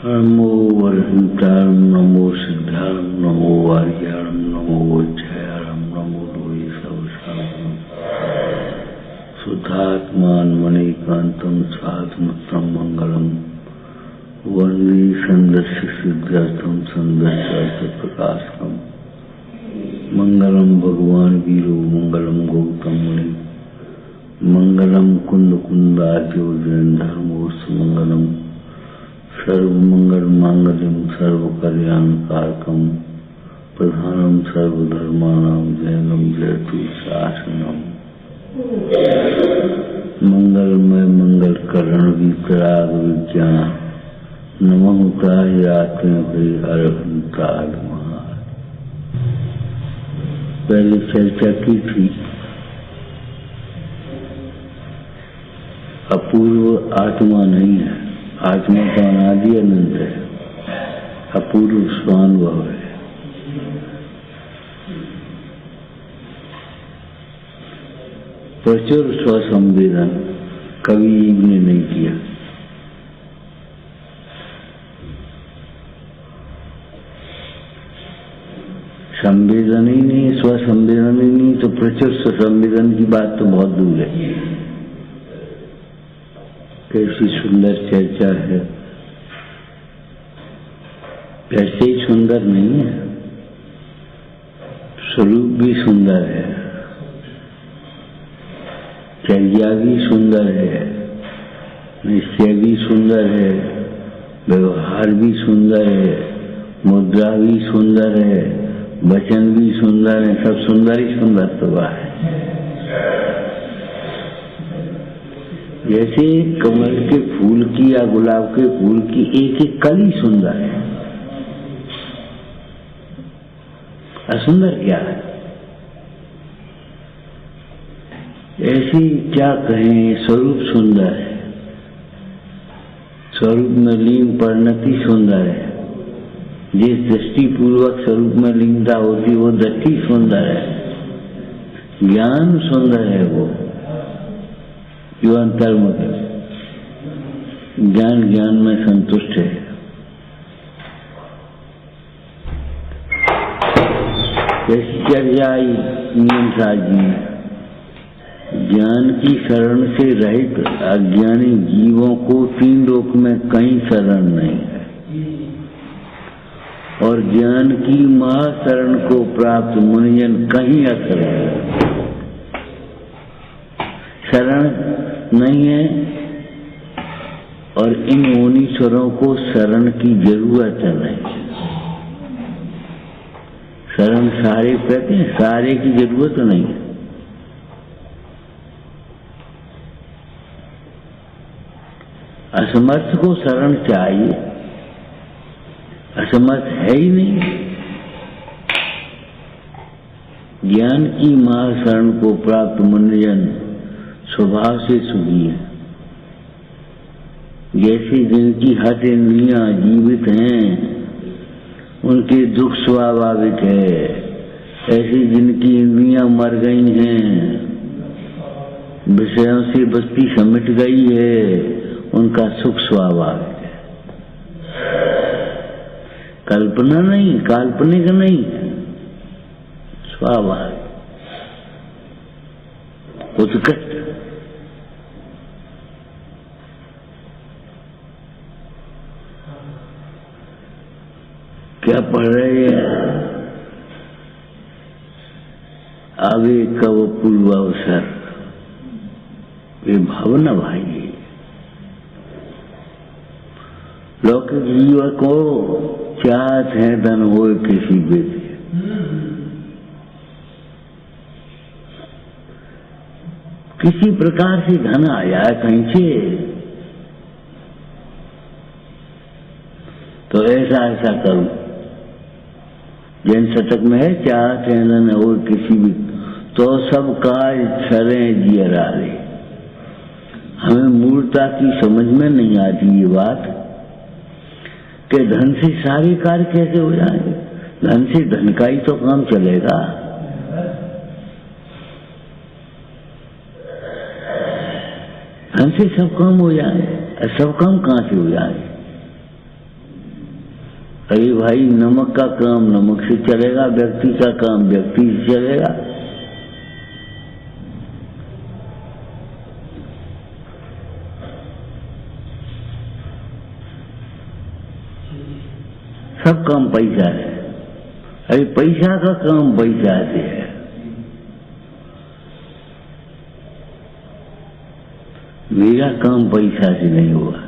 नमो वरहितारं नमो सिद्धारं नमो वार्यारं नमो वज्रयारं नमो लोये सवसारं सुधात्मान मणिकान्तं साधुमतं मंगलम वन्दे संदस्य सिद्धार्थं संदस्य प्रकाशकम् मंगलम भगवान वीरो मंगलम गौतम मुनि मंगलम कुंद कुंदाद्यो जैन धर्मोस्तु मंगलम सर्वमंगल मांगल्यम सर्व कल्याण कारकम प्रधानम सर्वधर्माणां जैनम जयतु शासनम मंगलमय मंगल करण वितराग विज्ञान नमः आत्मे अरहंताय महान। पहले चर्चा की थी अपूर्व आत्मा नहीं है, आत्मा तो अनादि अनंत है, अपूर्व स्वानुभव है। प्रचुर स्वसंवेदन कवि ने नहीं किया। संवेदन ही नहीं, स्वसंवेदन ही नहीं तो प्रचुर स्वसंवेदन की बात तो बहुत दूर है। कैसी सुंदर चर्चा है, वैसे ही सुंदर नहीं है, स्वरूप भी सुंदर है, चर्या भी सुंदर है, निश्चय भी सुंदर है, व्यवहार भी सुंदर है, मुद्रा भी सुंदर है, वचन भी सुंदर है, सब सुंदर ही सुंदर तो है। जैसे कमल के फूल की या गुलाब के फूल की एक एक कली सुंदर है, असुंदर क्या है? ऐसी क्या कहें, स्वरूप सुंदर है, स्वरूप में लीन परिणति सुंदर है। जिस दृष्टि पूर्वक स्वरूप में लीनता होती वो दृष्टि सुंदर है, ज्ञान सुंदर है, वो जो अंतर्मुख है, ज्ञान ज्ञान में संतुष्ट है। जैसी चर्या नियम साजी, ज्ञान की शरण से रहित अज्ञानी जीवों को तीन लोक में कहीं शरण नहीं है, और ज्ञान की महाशरण को प्राप्त मुनिजन कहीं अशरण है। शरण नहीं है और इन मुनीश्वरों को शरण की जरूरत नहीं। शरण सारे कहते हैं, सारे की जरूरत नहीं है। असमर्थ को शरण चाहिए, असमर्थ है ही नहीं। ज्ञान की महाशरण को प्राप्त मुनिजन स्वभाव से सुखी है। जैसे जिनकी हठ इंद्रियां जीवित हैं उनके दुख स्वाभाविक है, ऐसी जिनकी इंद्रियां मर गई हैं, विषयों से बस्ती समिट गई है, उनका सुख स्वाभाविक है। कल्पना नहीं, काल्पनिक नहीं, स्वाभाविक उत्कृष्ट। क्या पढ़ रहे हैं? आगे कब पूर्वावसर, ये भावना भाई। लौकिक जीव को चाहत है धन होए किसी बेटे, किसी प्रकार से धन आ जाए कहीं से तो ऐसा ऐसा करूं। जैन शतक में है, चाहत है धन और किसी भी तो सब काज सरे जियरा रे। हमें मूर्ता की समझ में नहीं आती ये बात कि धन से सारे कार्य कैसे हो जाएंगे। धन से धन का ही तो काम चलेगा। धन से सब काम हो जाए, सब काम कहां से हो जाए? अरे भाई, नमक का काम नमक से चलेगा, व्यक्ति का काम व्यक्ति से चलेगा। सब काम पैसा है। अरे पैसा का काम पैसा से है। मेरा काम पैसा से नहीं हुआ।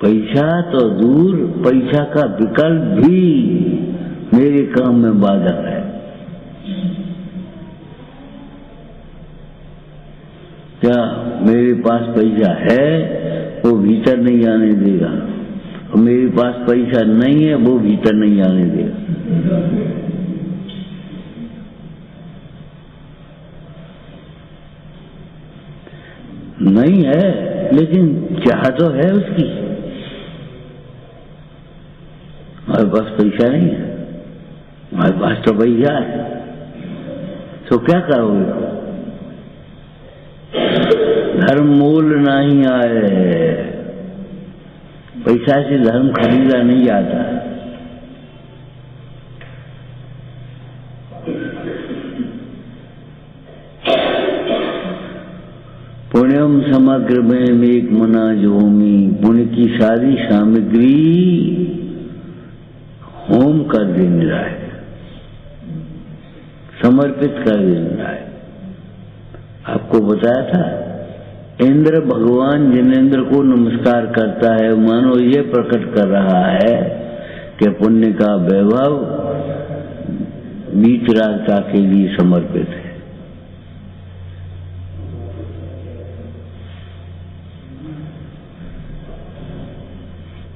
पैसा तो दूर, पैसा का विकल्प भी मेरे काम में बाधक है। क्या मेरे पास पैसा है वो भीतर नहीं आने देगा, और मेरे पास पैसा नहीं है वो भीतर नहीं आने देगा। नहीं है, लेकिन चाह तो है उसकी। हमारे पास पैसा नहीं है, हमारे पास तो पैसा है, तो क्या करोगे? धर्म मूल नहीं आए। पैसा से धर्म खरीदा नहीं जाता। पुण्यम समग्र में एक मना जोमी, पुण्य की सारी सामग्री होम कर देने लाए, समर्पित कर देने लाए। आपको बताया था, इंद्र भगवान जिनेंद्र को नमस्कार करता है, मानो ये प्रकट कर रहा है कि पुण्य का वैभव वीतरागता के लिए समर्पित है।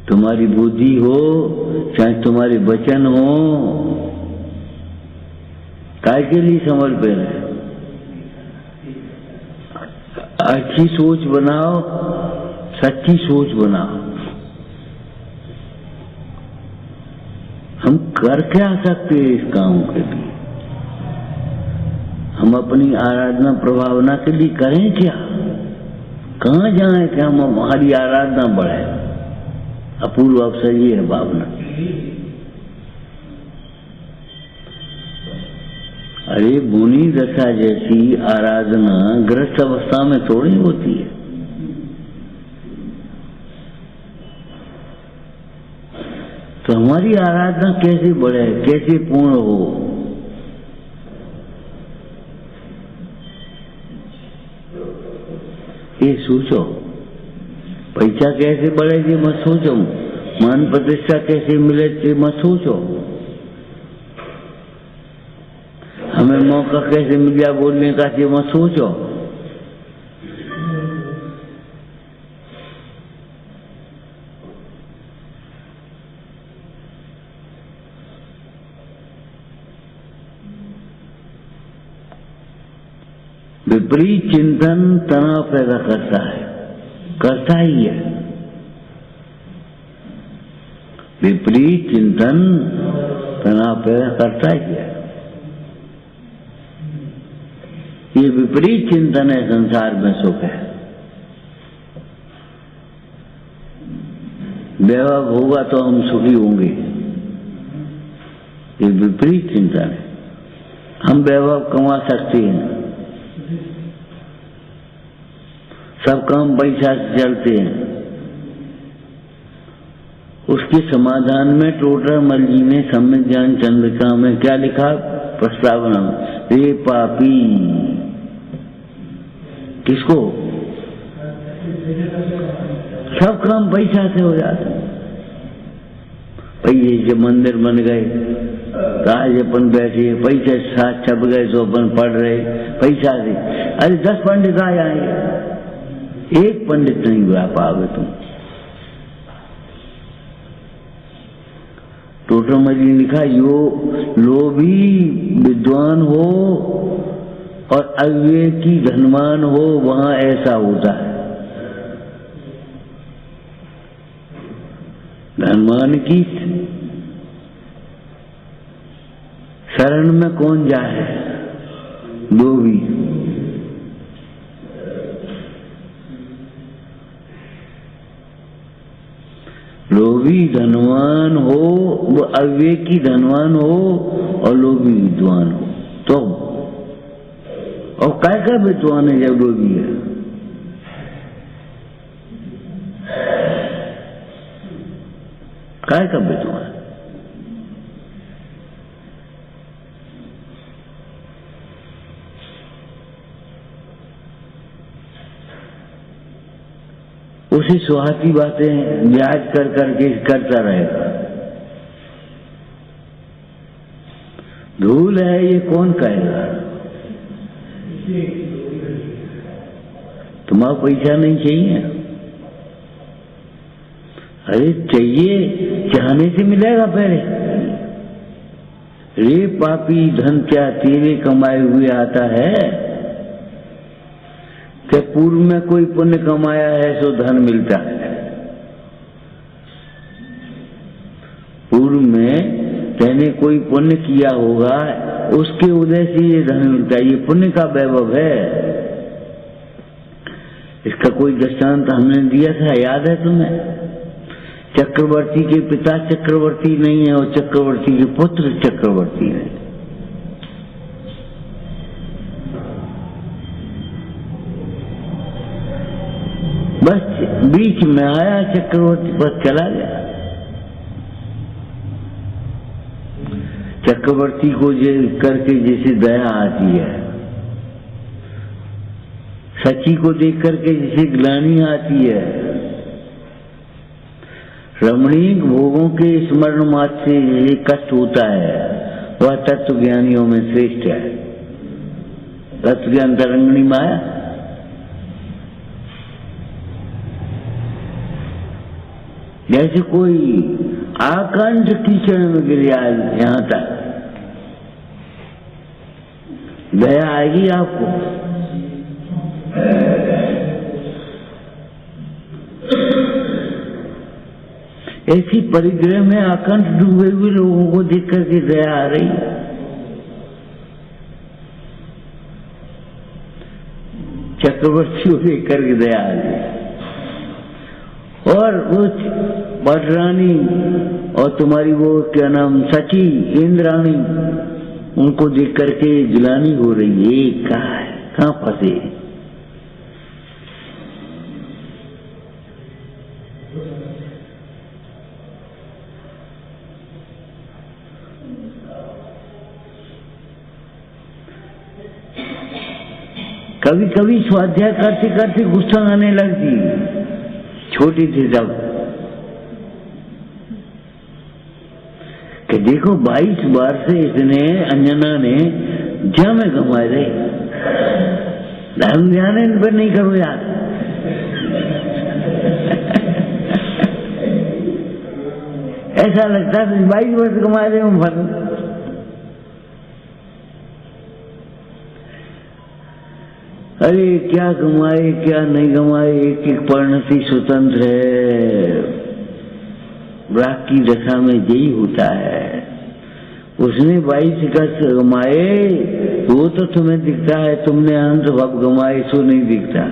तुम्हारी बुद्धि हो चाहे तुम्हारे वचन हो, काय के लिए समर्पित है? अच्छी सोच बनाओ, सच्ची सोच बनाओ। हम कर क्या सकते हैं इस काम के लिए? हम अपनी आराधना प्रभावना के लिए करें क्या? कहाँ जाएं कि हम हमारी आराधना बढ़े? अपूर्व अवसर ये है भावना। अरे मुनि दशा जैसी आराधना गृहस्थ अवस्था में थोड़ी होती है। तो हमारी आराधना कैसे बढ़े, कैसे पूर्ण हो? ये सोचो। पैसा कैसे बढ़ेगी मत सोचो, मान प्रतिष्ठा कैसे मिले मत सोचो, हमें मौका कैसे मिल गया बोलने का ये मत सोचो। विपरीत चिंतन तनाव पैदा करता है, करता ही है। विपरीत चिंतन तनाव पैदा करता ही है। ये विपरीत चिंतन है संसार में सुख है। वैभव होगा तो हम सुखी होंगे, ये विपरीत चिंतन है। हम वैभव कमा सकते हैं, सब काम पैसा से चलते हैं। उसके समाधान में टोडरमल जी ने सम्यक ज्ञान चंद्रिका में क्या लिखा प्रस्तावना में? रे पापी, किसको? सब काम पैसा से हो जाता। पैसे जब मंदिर बन गए, आज अपन बैठे, पैसे साथ छप गए तो अपन पढ़ रहे पैसा से। अरे 10 पंडित आ जाएंगे, एक पंडित नहीं हुआ पाओगे तुम। टोडरमल जी ने लिखा, यो लोभी विद्वान हो और अविवेकी धनवान हो, वहां ऐसा होता है। धनवान की शरण में कौन जाए? लोभी। लोभी धनवान हो, वो अविवेकी धनवान हो और लोभी विद्वान हो। तो और काय का विद्वान है जब लोभी है? काय का विद्वान? उसी सुहाती बातें ब्याज कर करके करता रहेगा। धूल है ये कौन कहेगा? तुम्हारा पैसा नहीं चाहिए? अरे चाहिए, चाहने से मिलेगा पहले। रे पापी धन क्या तेरे कमाए हुए आता है? कि पूर्व में कोई पुण्य कमाया है सो धन मिलता है? पूर्व में तेने कोई पुण्य किया होगा, उसके उदय से ये धन मिलता है। ये पुण्य का वैभव है। इसका कोई दृष्टांत हमने दिया था, याद है तुम्हें? चक्रवर्ती के पिता चक्रवर्ती नहीं है और चक्रवर्ती के पुत्र चक्रवर्ती है। बस बीच में आया, चक्रवर्ती बस चला गया। चक्रवर्ती को करके जैसे दया आती है, सची को देख करके जैसे ग्लानि आती है, रमणीक भोगों के स्मरण मात्र से जैसे कष्ट होता है, वह तत्व ज्ञानियों में श्रेष्ठ है। तत्व ज्ञान तरंगणी माया। जैसे कोई आकांड कीचड़ में गिर जाए, यहां तक दया आएगी आपको? ऐसी परिग्रह में आकांड डूबे हुए लोगों को देख करके दया आ रही है। चक्रवर्ती को देख करके दया आ रही है। और वो पटरानी और तुम्हारी वो क्या नाम सची इंद्राणी, उनको देख करके जलानी हो रही है। कहाँ फंसे? कभी कभी स्वाध्याय करते करते गुस्सा आने लगती। छोटी थी तब कि देखो 22 बार से इसने अंजना ने जम कमाए रहे। धर्म ध्यान इन पर नहीं करो यार। ऐसा लगता है 22 वर्ष कमाए रहे हूं फल। अरे क्या कमाए क्या नहीं कमाए, एक एक परिणति स्वतंत्र है। राग की दशा में यही होता है। उसने 22 का कमाए वो तो तुम्हें दिखता है, तुमने अनंत भव कमाए सो नहीं दिखता।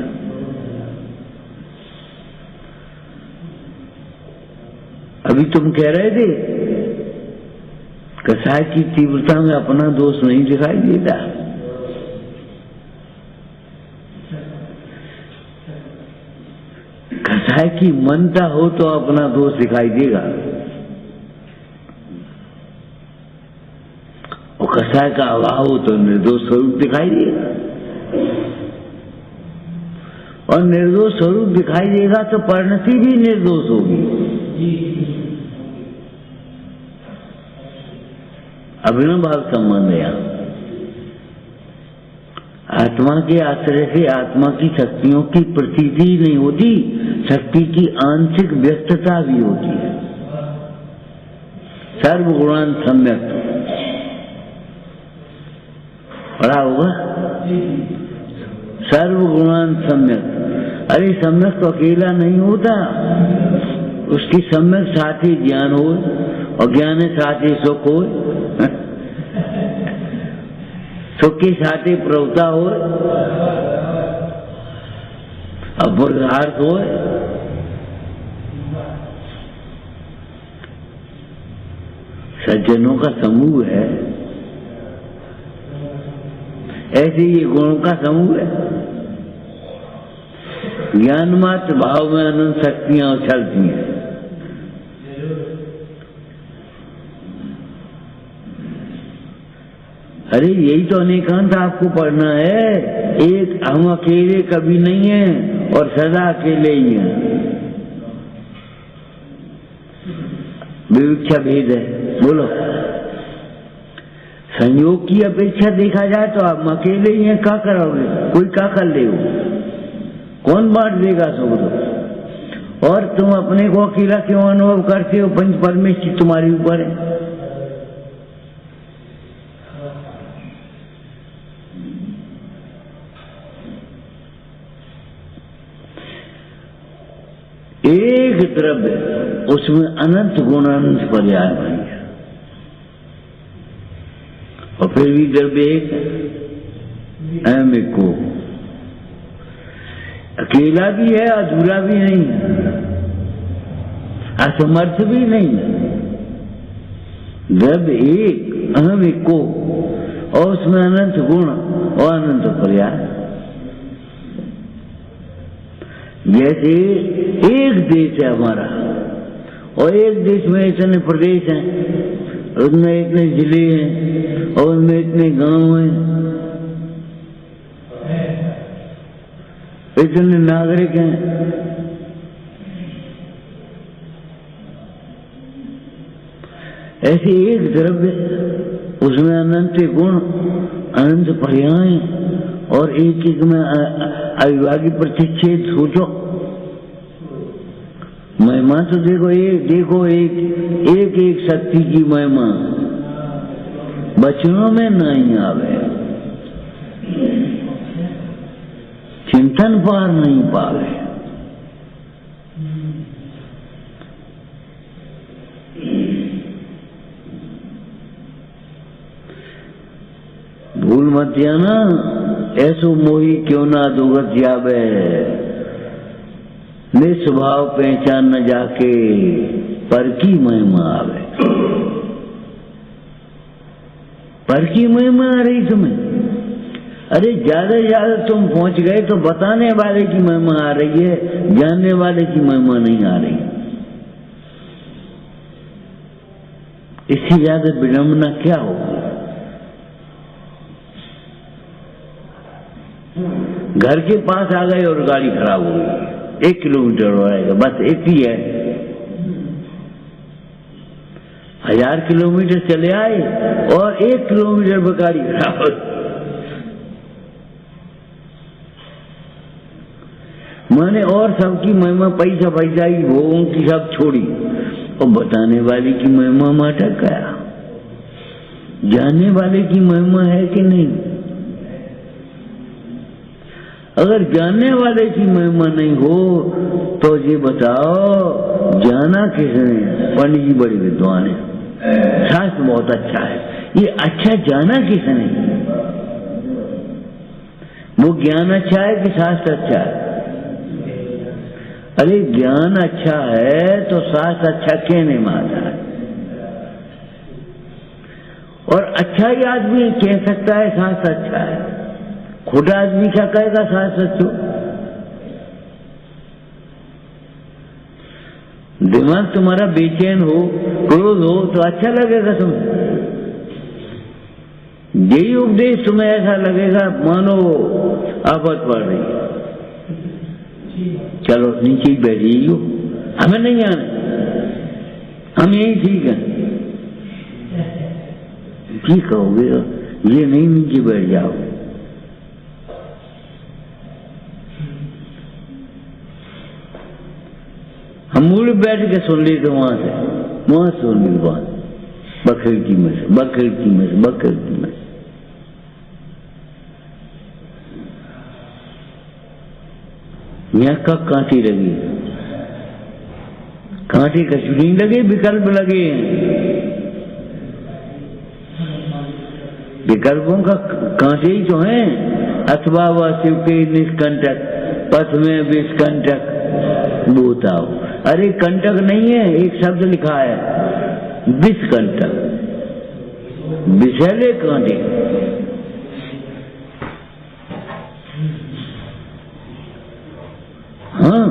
अभी तुम कह रहे थे कसाय की तीव्रता में अपना दोष नहीं दिखाई देता। कसाय की मनता हो तो अपना दोष दिखाई देगा, और कसाय का अभाव हो तो निर्दोष स्वरूप दिखाई देगा। और निर्दोष स्वरूप दिखाई देगा तो परिणति भी निर्दोष होगी। अभिनव भाव संबंध है यहाँ। आत्मा के आश्रय से आत्मा की शक्तियों की प्रतीति नहीं होती, शक्ति की आंशिक व्यक्तता भी होती है। सर्वगुणान सम्यक पढ़ा होगा, सर्वगुणान सम्यक। अरे सम्यक तो अकेला नहीं होता, उसकी सम्यक साथी ज्ञान हो और ज्ञान साथी सुख हो, सुख के साथी प्रवता हो और पुरुषार्थ हो। जनों का समूह है, ऐसे ये गुणों का समूह है। ज्ञान मात्र भाव में अनंत शक्तियां उछलती हैं। अरे यही तो अनेकांत आपको पढ़ना है। एक हम अकेले कभी नहीं है और सदा अकेले ही हैं। विवक्षा भेद है। बोलो, संयोग की अपेक्षा देखा जाए तो आप अकेले ही हैं, क्या करोगे? कोई क्या कर ले? कौन बांट देगा सुख? और तुम अपने को अकेला क्यों अनुभव करते हो? पंच परमेश्वर तुम्हारे ऊपर है। एक द्रव्य, उसमें अनंत गुण अनंत पर्याय बन गया, और फिर भी द्रव्य एक अहम एक को, अकेला भी है, अधूरा भी नहीं है, असमर्थ भी नहीं है। द्रव्य एक अहम एक को, और उसमें अनंत गुण और अनंत पर्याय। जैसे एक देश है हमारा, और एक देश में इतने प्रदेश हैं, उसमें इतने जिले हैं, और उनमें इतने गांव हैं, इतने नागरिक हैं। ऐसे एक द्रव्य, उसमें अनंत गुण अनंत पर्याय, और एक एक में अविभाज्य प्रतिच्छेद। सोचो, महिमा तो देखो एक एक शक्ति की महिमा वचनों में नहीं आवे, चिंतन पार नहीं पावे। भूल मत जाना, ऐसो मोही क्यों ना दुगत जावे, निस्वभाव पहचान न जाके पर की महिमा आवे। पर की महिमा आ रही तुम्हें? अरे ज्यादा ज्यादा तुम पहुंच गए तो बताने वाले की महिमा आ रही है, जानने वाले की महिमा नहीं आ रही। इससे ज्यादा विडंबना क्या होगी? घर के पास आ गए और गाड़ी खराब हो गई, 1 किलोमीटर हो जाएगा, बस एक ही है। 1000 किलोमीटर चले आए और 1 किलोमीटर पर गाड़ी खराब हो। मैंने और सबकी महिमा पैसा पैसाई भोगों की सब छोड़ी, और बताने वाले की महिमा में अटक गया। जानने वाले की महिमा है कि नहीं? अगर जानने वाले की महिमा नहीं हो तो ये बताओ जाना किसने? पंडित जी बड़े विद्वान है, शास्त्र बहुत अच्छा है, ये अच्छा जाना किसने? वो ज्ञान अच्छा है कि शास्त्र अच्छा है? अरे ज्ञान अच्छा है तो शास्त्र अच्छा कहने में आता है। और अच्छा ही आदमी कह सकता है शास्त्र अच्छा है, खोटा आदमी क्या कहेगा शास्त्र सच्चो? दिमाग तुम्हारा बेचैन हो, क्रोध हो तो अच्छा लगेगा तुम्हें। यही उपदेश तुम्हें ऐसा लगेगा मानो आफत पड़ रही है। चलो नीचे ही बैठ जाइयो, हमें नहीं आना, हम यही ठीक है। ठीक कहोगे, ये नहीं नीचे बैठ जाओ। हम मूल बैठ के सुन ली तो वहां सुन ली बात, बखरकी में से बखरकी में से बखरकी में से। यहाँ का कांटे लगे, कांटे कचुरी लगे, विकल्प लगे। विकल्पों का कांटे ही तो हैं। अथवा व शिव के निष्कंटक, पथ में विष्कंटक बोताओ। अरे कंटक नहीं है, एक शब्द लिखा है विष्कंटक। विषैले कांटे। हाँ,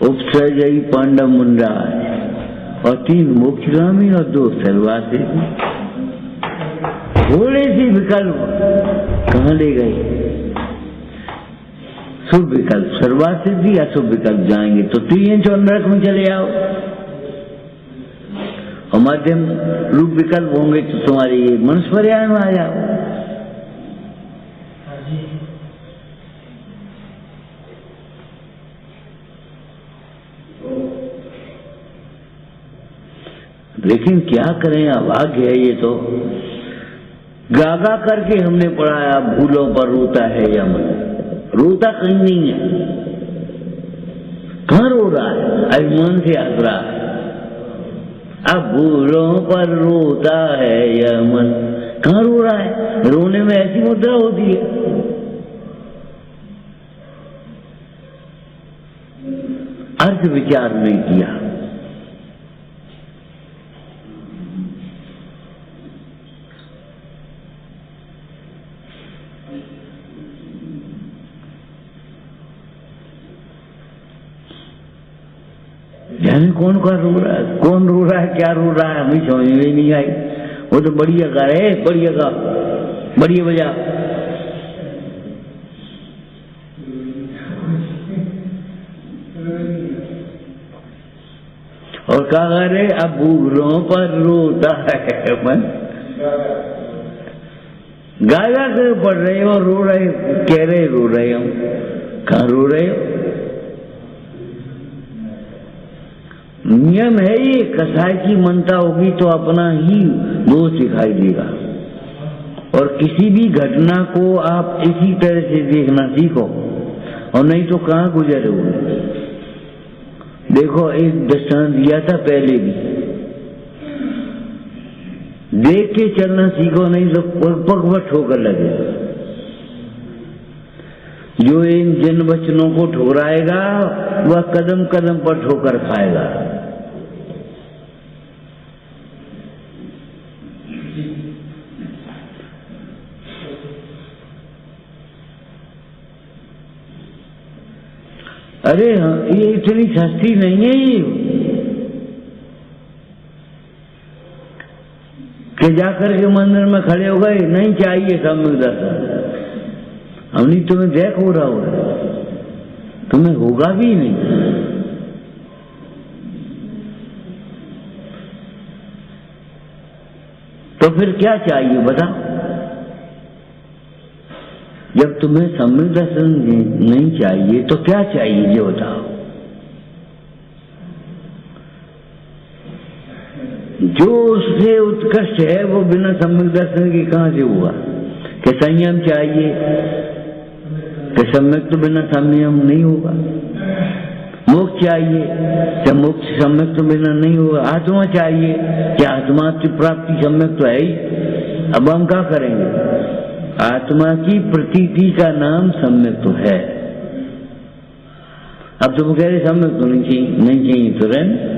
उपसर्जयी पांडव मुंडा और 3 मोक्षगामी और 2 सर्वासी। थोड़े सी विकल्प कहाँ ले गए? शुभ विकल्प सर्वासिद्धि, अशुभ विकल्प जाएंगे तो त्रियंच और नरक में चले आओ, और मध्यम रूप विकल्प होंगे तो तुम्हारी मनुष्य पर्याय में आ जाओ। लेकिन क्या करें, अभाग्य है ये तो। गागा करके हमने पढ़ाया भूलों पर रोता है यमन, रोता कहीं नहीं है। कहाँ रो रहा है? अभिमान से हंस रहा है। अब भूलों पर रोता है यमन, कहाँ रो रहा है? रोने में ऐसी मुद्रा होती है। अर्थ विचार नहीं किया। यानी कौन का रो रहा है, कौन रो रहा है, क्या रो रहा है, हमें समझ में नहीं आई। वो तो बढ़िया गा रहे, बढ़िया गा, बढ़िया बजा। और कहा गा रहे, अब भूलों पर रोता है मन। गाया कर पढ़ रहे हो, रो रहे, कह रहे रो रहे हो, कहाँ रो रहे हो? नियम है ये, कसाई की मनता होगी तो अपना ही दोष दिखाई देगा। और किसी भी घटना को आप इसी तरह से देखना सीखो, और नहीं तो कहाँ गुजरे हो। देखो एक दृष्टांत दिया था पहले भी, देख के चलना सीखो, नहीं तो पग ठोकर लगेगा। जो इन जिन वचनों को ठुकराएगा वह कदम कदम पर ठोकर खाएगा। अरे हाँ, ये इतनी सस्ती नहीं है ये कि जाकर के मंदिर में खड़े हो गए, नहीं चाहिए सम्यक दर्शन। हमने तुम्हें देख हो रहा होगा, तुम्हें होगा भी नहीं। तो फिर क्या चाहिए बता? जब तुम्हें सम्यक दर्शन नहीं चाहिए तो क्या चाहिए ये बताओ? जो उससे उत्कृष्ट है वो बिना सम्यक दर्शन के कहां से हुआ? कि संयम चाहिए, कि सम्यक तो बिना संयम नहीं होगा। मोक्ष चाहिए, क्या मोक्ष सम्यक तो बिना नहीं होगा। आत्मा चाहिए, क्या आत्मा की प्राप्ति सम्यक तो है ही। अब हम क्या करेंगे? आत्मा की प्रतीति का नाम सम्यक तो है। अब तुम कह रहे सम्यक तो नहीं चाहिए तो रहने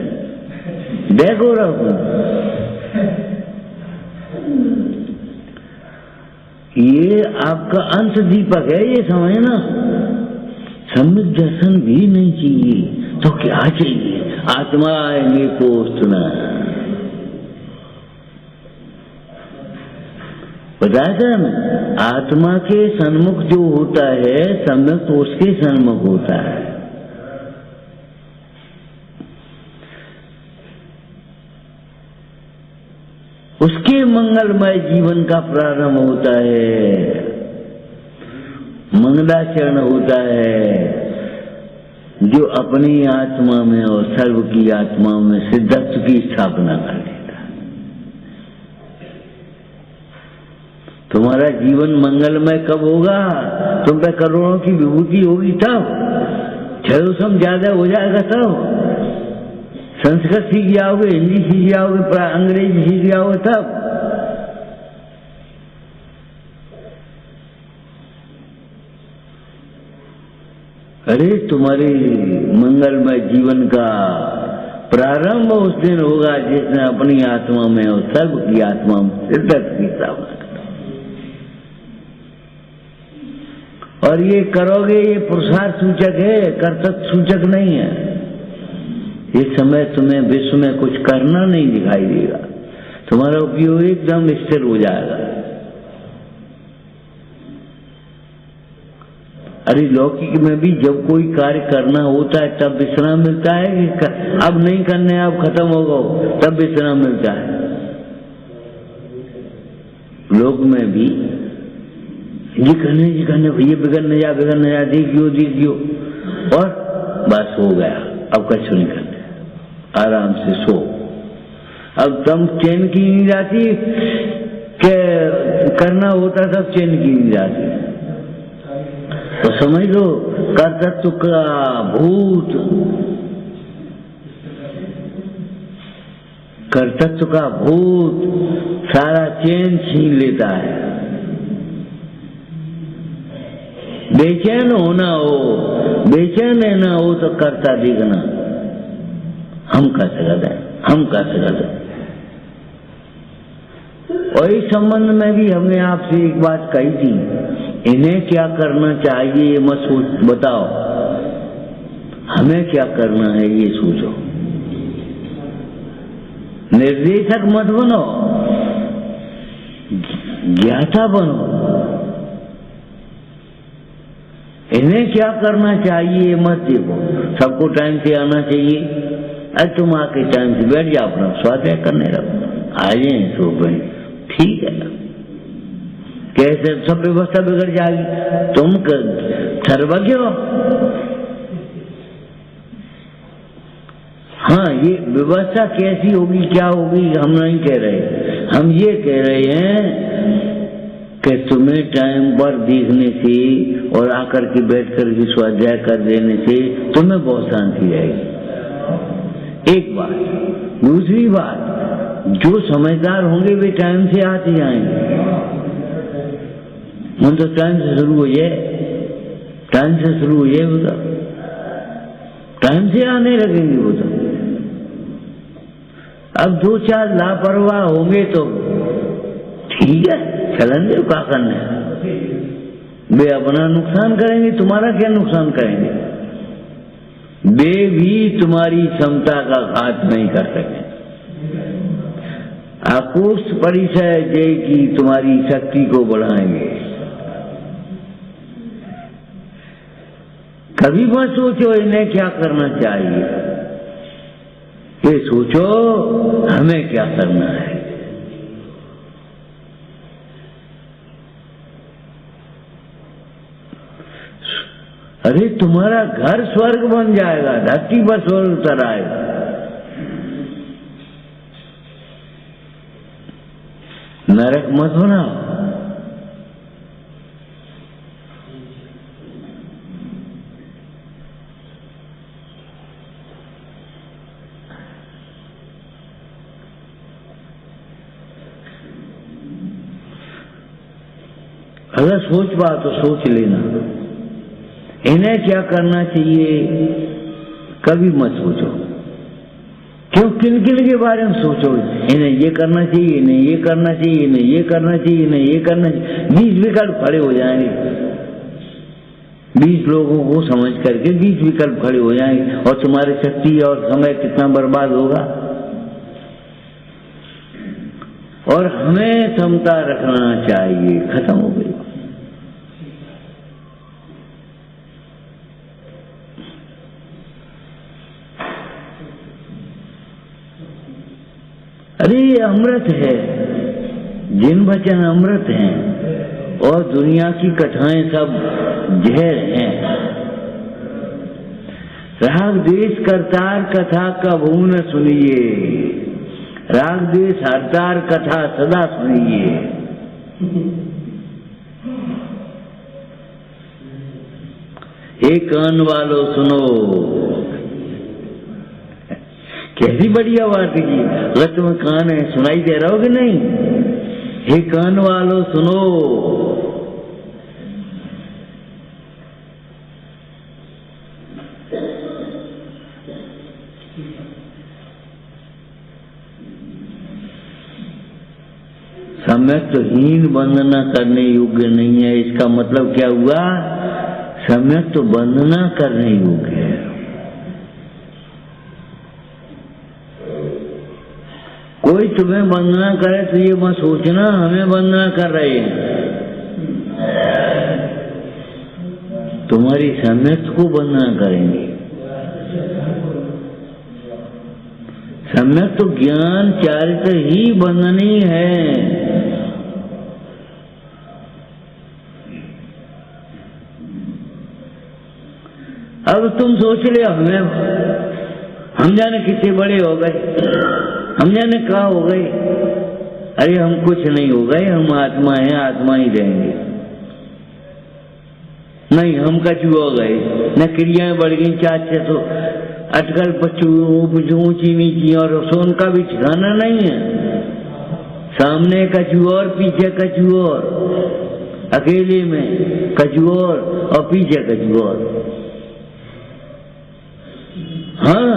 देखो रहो। ये आपका अंत दीपक है, ये समझना। सम्यक दर्शन भी नहीं चाहिए तो क्या चाहिए? आत्मा आएंगे पोषना। बताया था ना, आत्मा के सन्मुख जो होता है सम्यक तो उसके सन्मुख होता है। उसके मंगलमय जीवन का प्रारंभ होता है, मंगलाचरण होता है, जो अपनी आत्मा में और सर्व की आत्मा में सिद्धत्व की स्थापना कर देता है। तुम्हारा जीवन मंगलमय कब होगा? तुम पे करोड़ों की विभूति होगी तब, छदोसम ज्यादा हो जाएगा तब, संस्कृत सीख जाओगे, हिंदी सीख जाओगे, अंग्रेजी सीख जाओगे तब। अरे तुम्हारे मंगलमय जीवन का प्रारंभ उस दिन होगा जिसने अपनी आत्मा में और सर्व की आत्मा में सिद्धत की सामना करा। और ये करोगे, ये पुरुषार्थ सूचक है, कर्तव्य सूचक नहीं है। इस समय तुम्हें विश्व में कुछ करना नहीं दिखाई देगा, तुम्हारा उपयोग एकदम स्थिर हो जाएगा। अरे लौकिक में भी जब कोई कार्य करना होता है तब विश्राम मिलता है कि अब नहीं करने, अब खत्म हो गो, तब विश्राम मिलता है। लोक में भी ये करने ये बिगड़ने जा देखियो और बस हो गया, अब कुछ नहीं करने, आराम से सो। अब तुम चैन की नींद आती के करना होता सब चैन की नींद आती। तो समझ लो कर्तृत्व का भूत, कर्तृत्व का भूत सारा चैन छीन लेता है। बेचैन होना हो, बेचैन रहना हो तो कर्ता दिखना, हम कर सकते हैं, हम कर सकते हैं। और इस संबंध में भी हमने आपसे एक बात कही थी, इन्हें क्या करना चाहिए ये मत सोच, बताओ हमें क्या करना है ये सोचो। निर्देशक मत बनो, ज्ञाता बनो। इन्हें क्या करना चाहिए मत देखो, सबको टाइम से आना चाहिए। अरे तुम आके टाइम से बैठ जाओ, अपना स्वाध्याय करने लगो, आ जाए सो भाई ठीक है। कैसे सब व्यवस्था बिगड़ जाएगी, तुम सर्वज्ञ हो। हाँ, ये व्यवस्था कैसी होगी क्या होगी हम नहीं कह रहे, हम ये कह रहे हैं कि तुम्हें टाइम पर देखने से और आकर के बैठ कर के स्वाध्याय कर देने से तुम्हें बहुत शांति रहेगी। एक बात। दूसरी बात, जो समझदार होंगे वे टाइम से आते जाएंगे। मन तो टाइम से शुरू हो जाए, टाइम से शुरू हो जाए, वो तो टाइम से आने लगेंगे। वो तो अब दो चार लापरवाह होंगे तो ठीक है, चलन दो, क्या करना है। वे अपना नुकसान करेंगे, तुम्हारा क्या नुकसान करेंगे। वे भी तुम्हारी क्षमता का घात नहीं कर सके। आकोश परिचय जय की तुम्हारी शक्ति को बढ़ाएंगे। कभी मत सोचो इन्हें क्या करना चाहिए, ये सोचो हमें क्या करना है। अरे तुम्हारा घर स्वर्ग बन जाएगा, धरती पर स्वर्ग उतर आएगा। नरक मत होना। अगर सोच पा तो सोच लेना, इन्हें क्या करना चाहिए कभी मत सोचो। क्यों, किन किन के बारे में सोचो, इन्हें ये करना चाहिए, इन्हें ये करना चाहिए, इन्हें ये करना चाहिए, इन्हें ये करना चाहिए। 20 विकल्प खड़े हो जाएंगे, 20 लोगों को समझ करके 20 विकल्प खड़े हो जाएंगे, और तुम्हारी शक्ति और समय कितना बर्बाद होगा। और हमें क्षमता रखना चाहिए, खत्म हो गई। अरे ये अमृत है, जिन वचन अमृत हैं और दुनिया की कथाएं सब जहर हैं। राग द्वेष करतार कथा कभू न सुनिए, राग द्वेष हरतार कथा सदा सुनिए। हे कान वालों सुनो, कैसी बढ़िया बात है जी। अगर तुम्हें कान है, सुनाई दे रहा हो कि नहीं। हे कान वालों सुनो, सम्यक तो हीन वंदना करने योग्य नहीं है। इसका मतलब क्या हुआ? सम्यक तो वंदना करने योग्य है। कोई तुम्हें वंदना करे तो ये मत सोचना हमें वंदना कर रहे हैं। तुम्हारी सम्यक को वंदना करेंगे। सम्यक तो ज्ञान चारित्र ही वंदनीय है। अब तुम सोच ले हम जाने कितने बड़े हो गए, हम जाने कहाँ हो गए। अरे हम कुछ नहीं हो गए, हम आत्मा हैं, आत्मा ही रहेंगे। नहीं हम कछु हो गए, न क्रियाएं बढ़ गई, चाचे तो अटकल पच्चू ऊंची नीची, और सोन का भी ठिकाना नहीं है। सामने कछु और पीछे कछु और, अकेले में कछु और पीछे कछु और। हाँ,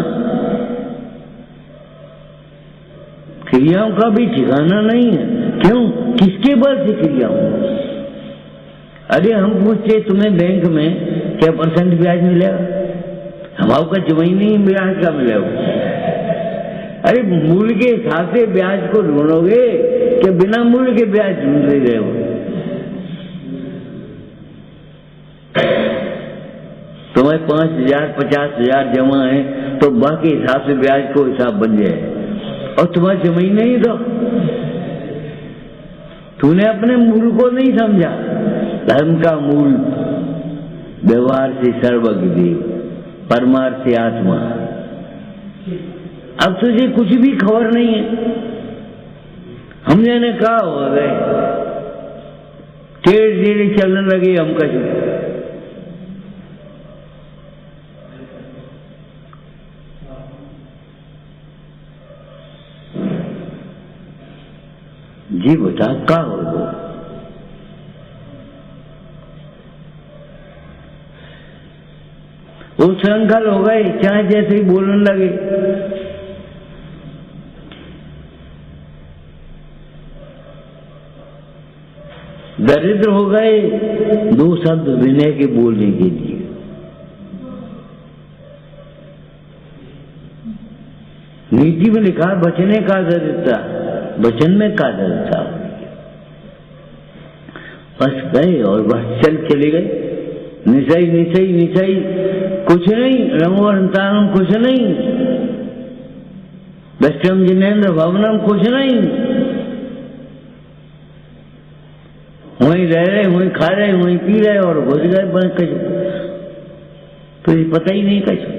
क्रियाओं का भी ठिकाना नहीं है। क्यों? किसके बल से क्रियाओं? अरे हम पूछते तुम्हें बैंक में क्या % ब्याज मिलेगा? हमारे का जमीन नहीं ब्याज का मिलेगा। अरे मूल के हिसाब से ब्याज को ढूंढोगे कि बिना मूल के ब्याज ढूंढ रहे हो? तुम्हें 5,000 50,000 जमा है तो बाकी हिसाब से ब्याज को हिसाब बन जाए, और तुम्हारी जमीन नहीं दो। तूने अपने मूल को नहीं समझा। धर्म का मूल व्यवहार से सर्वज्ञ देव, परमार्थ से आत्मा। अब तुझे कुछ भी खबर नहीं है। हम जाने कहा हो गए, टेढ़े टेढ़े चलने लगे हम कछु। जी बता क्या हो गो? वो संकल हो गए, चाहे जैसे ही बोलने लगे। दरिद्र हो गए 2 शब्द विनय के बोलने के लिए। नीति में लिखा बचने का दरिद्रता, वचन में का दरिद्रता। बस गए और बस चले गए। निशाई निशाई निशाई कुछ नहीं, रमो संतानम कुछ नहीं, दष्टम जिनेन्द्र भवनम कुछ नहीं। वहीं रह रहे, वहीं खा रहे, वहीं पी रहे और घुस गए कछु, तो ये पता ही नहीं कछु।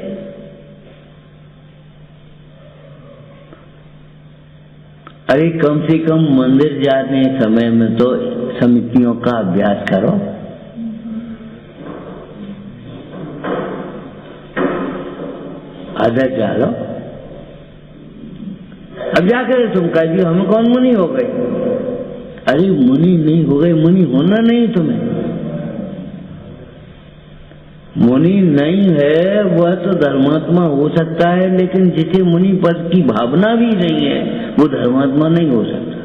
अरे कम से कम मंदिर जाने समय में तो समितियों का अभ्यास करो। आदर डालो। अब जाकर तुम कह दियो हम कौन मुनि हो गए? अरे मुनि नहीं हो गए, मुनि होना नहीं तुम्हें। मुनि नहीं है वह तो धर्मात्मा हो सकता है, लेकिन जिसे मुनि पद की भावना भी नहीं है वो धर्मात्मा नहीं हो सकता।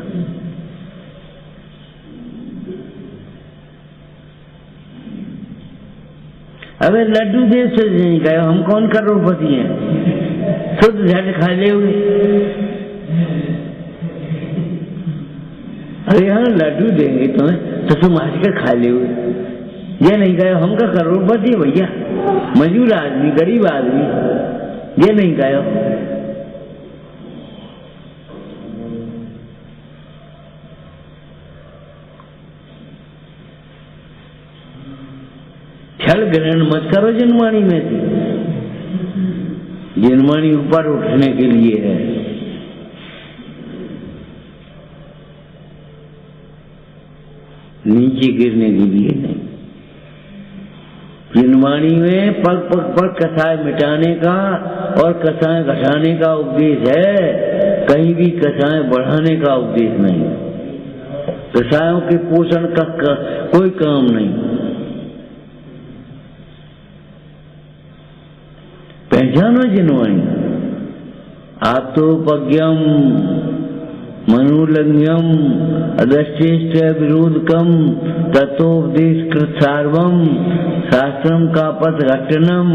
अबे लड्डू देश से नहीं गए, हम कौन करोड़पति हैं? शुद्ध झट खा ले हुए। अरे हाँ लड्डू देंगे तुम्हें तो तुम आज का खा ले हुए। ये नहीं गए हम का करोड़पति है भैया, मजदूर आदमी, गरीब आदमी, ये नहीं गए। छल ग्रहण मत करो जनवाणी में से। जनवाणी ऊपर उठने के लिए है। नीचे गिरने के लिए नहीं। जनवाणी में पग पग पर कसाय मिटाने का और कसाय घटाने का उपदेश है, कहीं भी कसाय बढ़ाने का उपदेश नहीं। कसायों के पोषण का कोई काम नहीं। पहचानो जनवाणी। आप तो पज्ञम मनुलंघ्यम अदश्चेष्ट विरोधकम तत्वोपदेश कृत सार्वम शास्त्रम का पथ घटनम।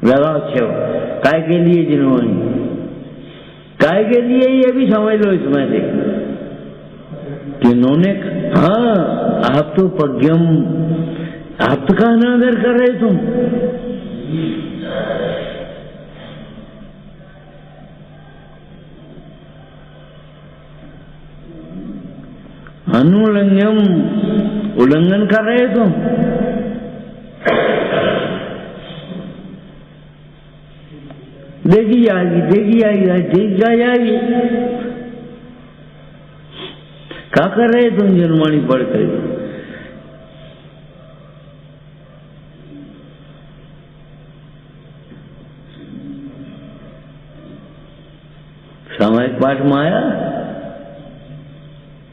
लगाओ छव काय के लिए जिन्होंने काय के लिए, ये भी समझ लो इसमें से कि इन्होंने, हाँ आप तो पज्ञम, आप तो का अनादर कर रहे तुम। अनुलंघ्यम उल्लंघन कर रहे तुम। देखी जाएगी ठीक जाएगी। क्या कर रहे तुम जनवाणी पढ़कर? सामायिक पाठ में आया,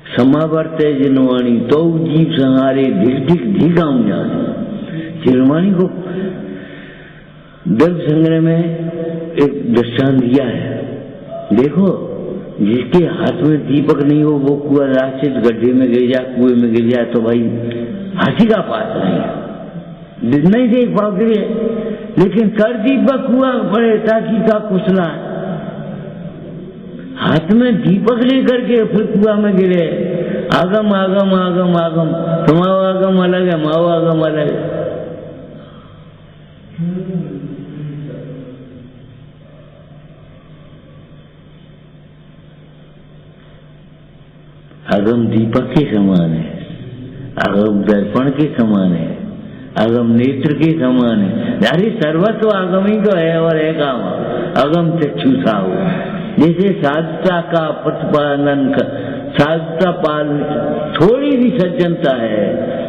समावर्ते जिनवाणी तो जीव संहारे धिक धिकाम जाने। जिनवाणी को द्रव्य संग्रह में एक दृष्टांत दिया है। देखो, जिसके हाथ में दीपक नहीं हो वो कुआं रास्ते गड्ढे में गिर जाए, कुएं में गिर जाए तो भाई हंसी का पास नहीं देख पाओगे। लेकिन कर दीपक कुआं पड़े ताकि का कुशला, हाथ में दीपक लेकर के फिर कुआं में गिरे। आगम आगम आगम आगम, तुम्हारा आगम अलग है, माओ आगम अलग है। आगम दीपक के समान है, आगम दर्पण के समान है, आगम नेत्र के समान है। अरे सर्वस्व आगम ही तो है और है काम अगम चक्षुषा हो। जैसे साधुता का प्रतिपालन, साधुता पालन, थोड़ी भी सज्जनता है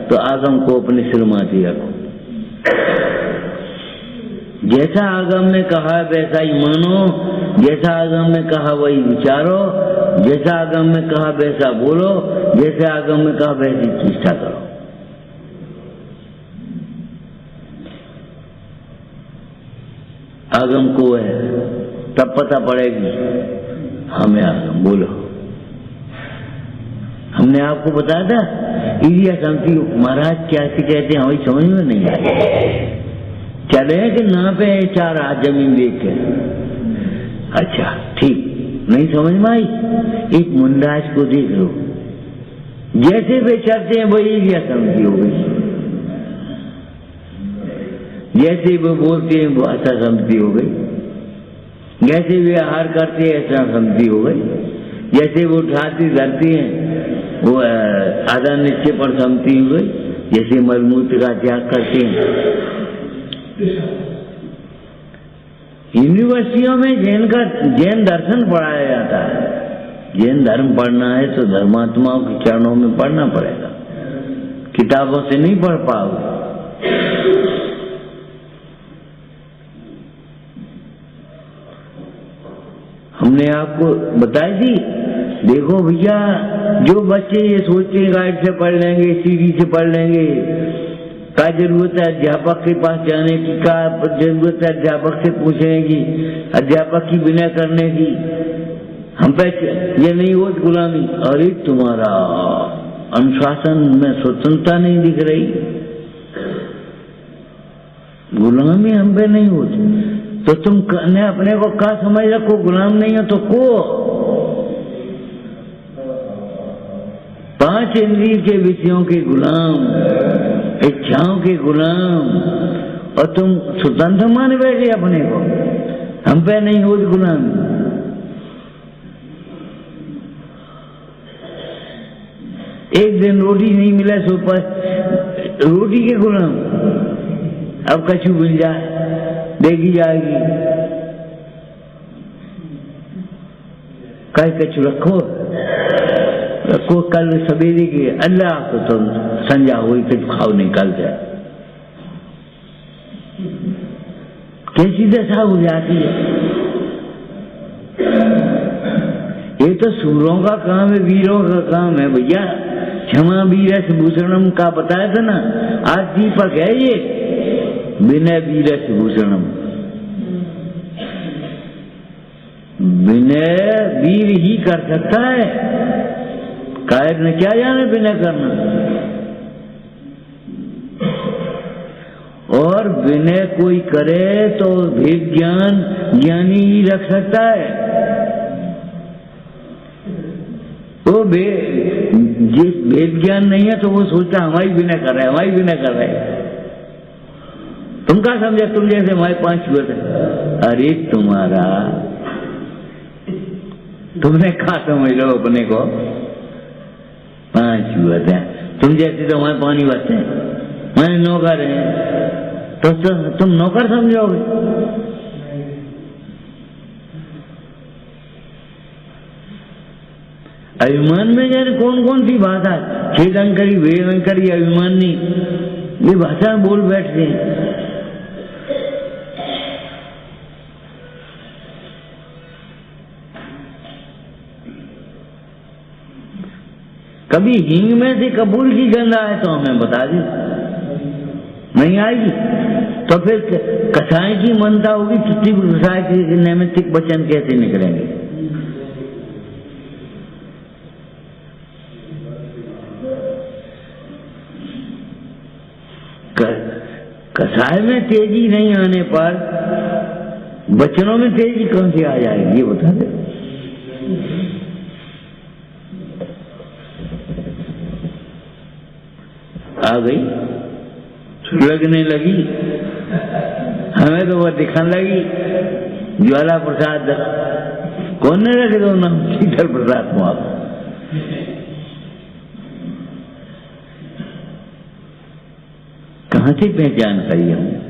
तो आगम को अपने सिर माथे रखो। जैसा आगम में कहा वैसा ही मानो, जैसा आगम में कहा वही विचारो, जैसा आगम में कहा वैसा बोलो, जैसे आगम में कहा वैसी चेष्टा करो। आगम को है तब पता पड़ेगी हमें आगम बोलो। हमने आपको बताया था इलिया शांति महाराज क्या कहते हैं, हमें समझ में नहीं आया। चले कि ना पे 4 हाथ जमीन देख के, अच्छा ठीक नहीं समझ में आई। एक मुंडाज को देख लो, जैसे वे चलते हैं वही इलिया शांति हो गई, जैसे वो बोलते हैं वो ऐसा शांति हो गई, जैसे वे आहार करते हैं ऐसा शांति हो गई, जैसे वो उठाती धरती हैं वो आधा निश्चय पर शांति हो गई, जैसे मलमूत्र का त्याग करते हैं। यूनिवर्सिटियों में जैन दर्शन पढ़ाया जाता है। जैन धर्म पढ़ना है तो धर्मात्माओं के चरणों में पढ़ना पड़ेगा, किताबों से नहीं पढ़ पाओगे। हमने आपको बताई थी, देखो भैया जो बच्चे ये सोचते हैं गाइड से पढ़ लेंगे, सीढ़ी से पढ़ लेंगे, क्या जरूरत है अध्यापक के पास जाने की, क्या जरूरत है अध्यापक से पूछने की, अध्यापक की बिना करने की, हम पे ये नहीं हो गुलामी। अरे तुम्हारा अनुशासन में स्वतंत्रता नहीं दिख रही, गुलामी हम पे नहीं होती तो तुम अपने को क्या समझ रखो, गुलाम नहीं हो तो को 5 इंद्रिय के विषयों के गुलाम, इच्छाओं के गुलाम, और तुम स्वतंत्र मान बैठे अपने को, हम पे नहीं हो गुलाम। एक दिन रोटी नहीं मिला सो पर रोटी के गुलाम, अब कछु मिल जाए देगी जाएगी, कल कछु रखो रखो, कल सवेरे की अल्लाह को तुम संजा हुई फिर खाओ निकल जाए। कैसी दशा हो जाती है। ये तो सूरों का काम है, वीरों का काम है भैया। क्षमा वीरस भूषणम का बताया था ना, आज दीपक है ये, विनय वीरस भूषणम। विनय वीर ही कर सकता है, कायर ने क्या जाने विनय करना। और विनय कोई करे तो भेद ज्ञान ज्ञानी ही रख सकता है। तो जिस भेद ज्ञान नहीं है तो वो सोचता हमारी विनय कर रहा है, हमारी विनय कर रहा है। तुम क्या समझे, तुम जैसे हमारे 5 हुए थे। अरे तुम्हारा तुमने कहा समझ लो अपने को 5 हुए थे, तुम जैसे तो हमारे 5 हुए थे, हमारे नौकर हैं, तो तुम नौकर समझोगे। अभिमान में जाने कौन कौन सी भाषा, छेदंकरी वेदंकरी अभिमानी, ये भाषा बोल बैठते हैं। कभी हींग में से कपूर की गंध आए तो हमें बता दी, नहीं आएगी तो फिर कसाई की मनता होगी, किसी कसाई के नैमित्तिक वचन कैसे निकलेंगे। कसाय में तेजी नहीं आने पर वचनों में तेजी कौन सी आ जाएगी, ये बता दे। आ गई, लगने लगी, हमें तो वह दिखने लगी। ज्वाला प्रसाद कौन ने रखे दो नाम, शीतल प्रसाद को आप। कहां से पहचान करी हमने।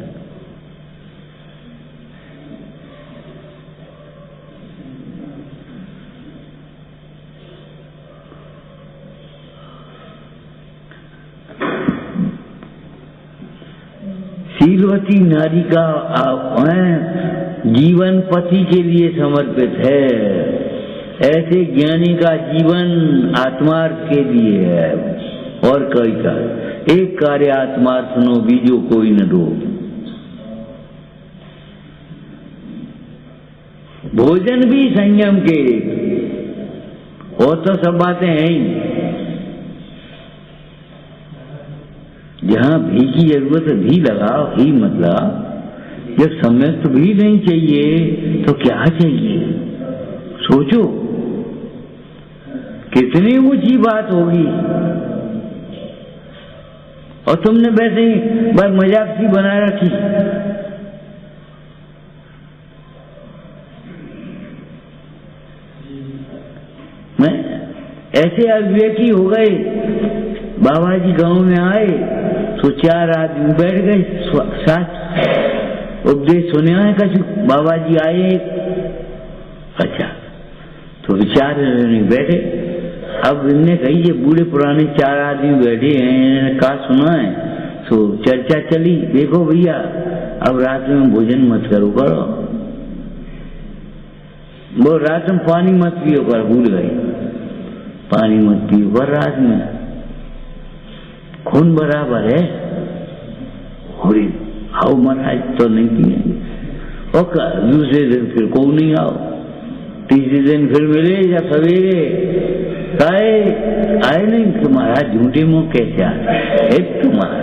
शीलवती नारी का जीवन पति के लिए समर्पित है, ऐसे ज्ञानी का जीवन आत्मार्थ के लिए है। और कोई का एक कार्य आत्मार्थ नो, बीजो कोई न रो। भोजन भी संयम के, और तो सब बातें हैं ही। जहां भी की जरूरत है भी लगाओ, ही मत लगाओ। जब सम्यक्त भी नहीं चाहिए तो क्या चाहिए, सोचो कितनी ऊंची बात होगी। और तुमने वैसे ही बस मजाक सी बना रखी। मैं ऐसे अविवेकी हो गए, बाबा जी गांव में आए तो 4 आदमी बैठ गए, साथ उपदेश सुने हैं। कछु बाबा जी आए, अच्छा तो विचार बैठे। अब इनने कही ये बूढ़े पुराने 4 आदमी बैठे हैं, इन्होंने कहा सुना है, तो चर्चा चली। देखो भैया अब रात में भोजन मत करो, वो रात में पानी मत पियो कर, भूल गए पानी मत पियो कर रात में, खून बराबर है। आओ महाराज तो नहीं पिएंगे। और दूसरे दिन फिर को नहीं आओ, तीसरे दिन फिर मिले या सवेरे आए नहीं कि महाराज झूठे मुंह कैसे आए तुम्हारा,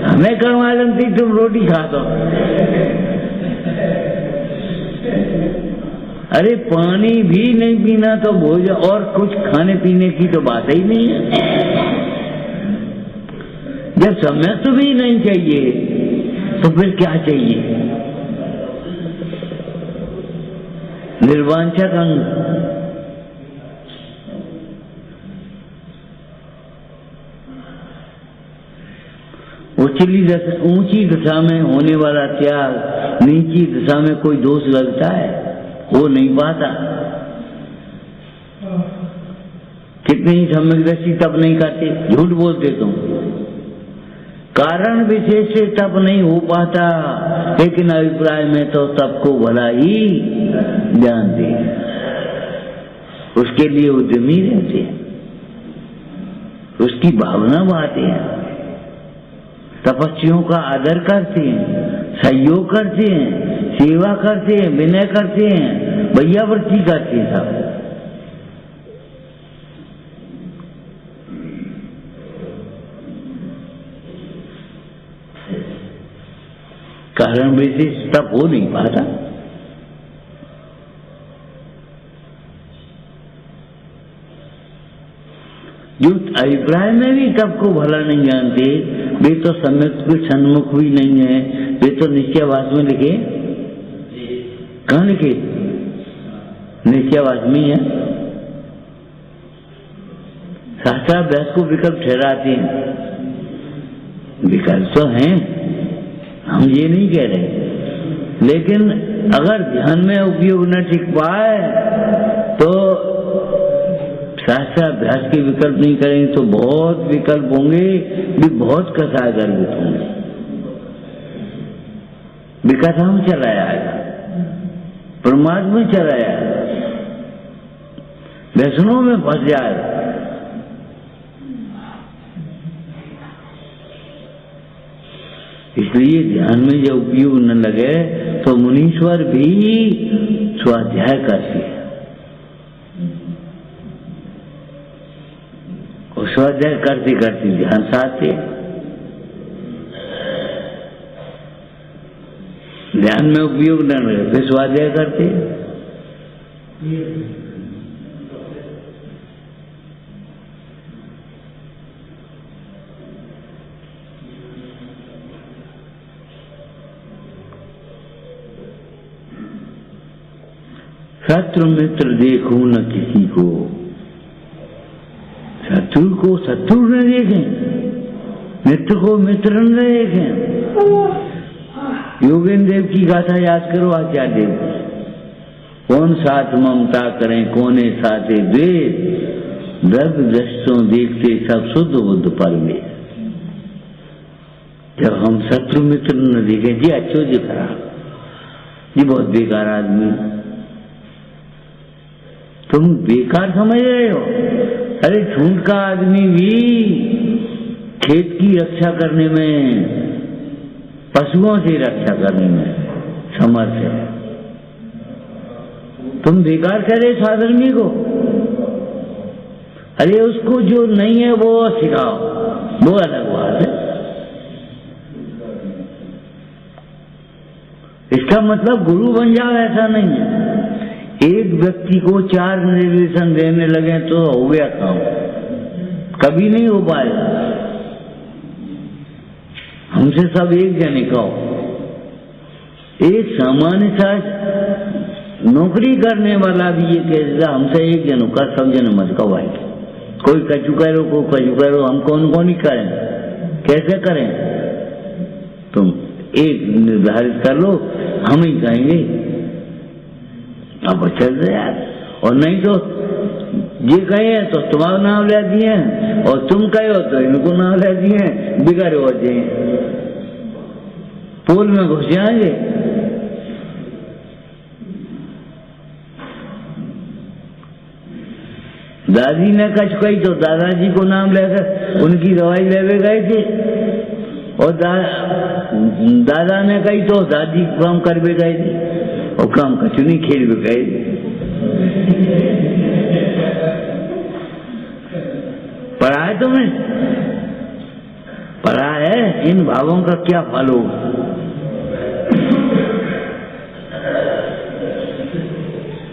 हमें कर मालूम थी तुम रोटी खा दो। अरे पानी भी नहीं पीना तो भोजन और कुछ खाने पीने की तो बात ही नहीं है। जब सम्यक्त भी नहीं चाहिए तो फिर क्या चाहिए। निर्वांछक अंग, ऊंची दशा में होने वाला त्याग नीची दशा में कोई दोष लगता है, वो नहीं पाता। कितनी ही सम्यक दृष्टि तब नहीं करते, झूठ बोलते तुम, कारण विशेष से तप नहीं हो पाता, लेकिन अभिप्राय में तो तप को भला ही ध्यान दे, उसके लिए उद्यमी रहते हैं, उसकी भावना बढ़ाते हैं, तपस्वियों का आदर करते हैं, सहयोग करते हैं, सेवा करते हैं, विनय करते हैं, भैया पर चीखा थी साहब। कारण विशेष तब हो नहीं पाता। जो अभिप्राय में भी तब को भला नहीं जानते, वे तो सम्यक के सन्मुख भी नहीं है, वे तो निश्चयवाद में लिखे। कहाँ लिखे? निश्चयवाद में है। शास्त्राभ्यास को विकल्प ठहराते हैं। विकल्प तो हैं, हम ये नहीं कह रहे, लेकिन अगर ध्यान में उपयोग न टिक पाए तो शास्त्राभ्यास के विकल्प नहीं करेंगे तो बहुत विकल्प होंगे, भी बहुत कथा गर्भित होंगे। विकथा में चलाया आएगा, प्रमाद में चलाया आएगा, व्यसनों में फंस जाएगा। इसलिए ध्यान में जब उपयोग न लगे तो मुनीश्वर भी स्वाध्याय करते हैं। और स्वाध्याय करते करते ध्यान साधते, ध्यान में उपयोग न लगे फिर स्वाध्याय करते। शत्रु मित्र देखो न किसी को, शत्रु को शत्रु न देखें, मित्र को मित्र न देखें। योगेंद्र देव की गाथा याद करो, आचार्य देव। कौन साथ ममता करें, कोने साथे द्वेष, द्रव्य दृष्टों देखते सब शुद्ध बुद्ध परमेश। जब हम शत्रु मित्र न देखें, जी अच्छो जी खराब, जी बहुत बेकार आदमी, तुम बेकार समझ रहे हो। अरे झूठ का आदमी भी खेत की रक्षा करने में, पशुओं से रक्षा करने में समर्थ है। तुम बेकार कह रहे इस आदमी को। अरे उसको जो नहीं है वो सिखाओ, वो अलग बात है। इसका मतलब गुरु बन जाओ ऐसा नहीं है। एक व्यक्ति को 4 निर्देशन देने लगे तो हो गया काम, कभी नहीं हो पाए। हमसे सब एक जने का हो। एक सामान्य सा नौकरी करने वाला भी ये कहता हमसे एक जनों का, सब जन मत का भाई। कोई कचू करो, कोई कचू करो, हम कौन ही करें, कैसे करें? तुम एक निर्धारित कर लो, हम ही कहेंगे, अब चल रहे यार। और नहीं तो ये कहे तो तुम्हारा नाम ले दिए, और तुम कहे हो तो इनको नाम ले दिए, बिगड़ हो जाए, पोल में घुस जाएंगे। दादी ने कच कही तो दादाजी को नाम लेकर उनकी दवाई लेवे गए थे, और दादा ने कही तो दादी काम करवे गए थे, और काम कचुनी खेल भी गए। पढ़ा है तुमने? पढ़ा है? इन भावों का क्या फल होगा?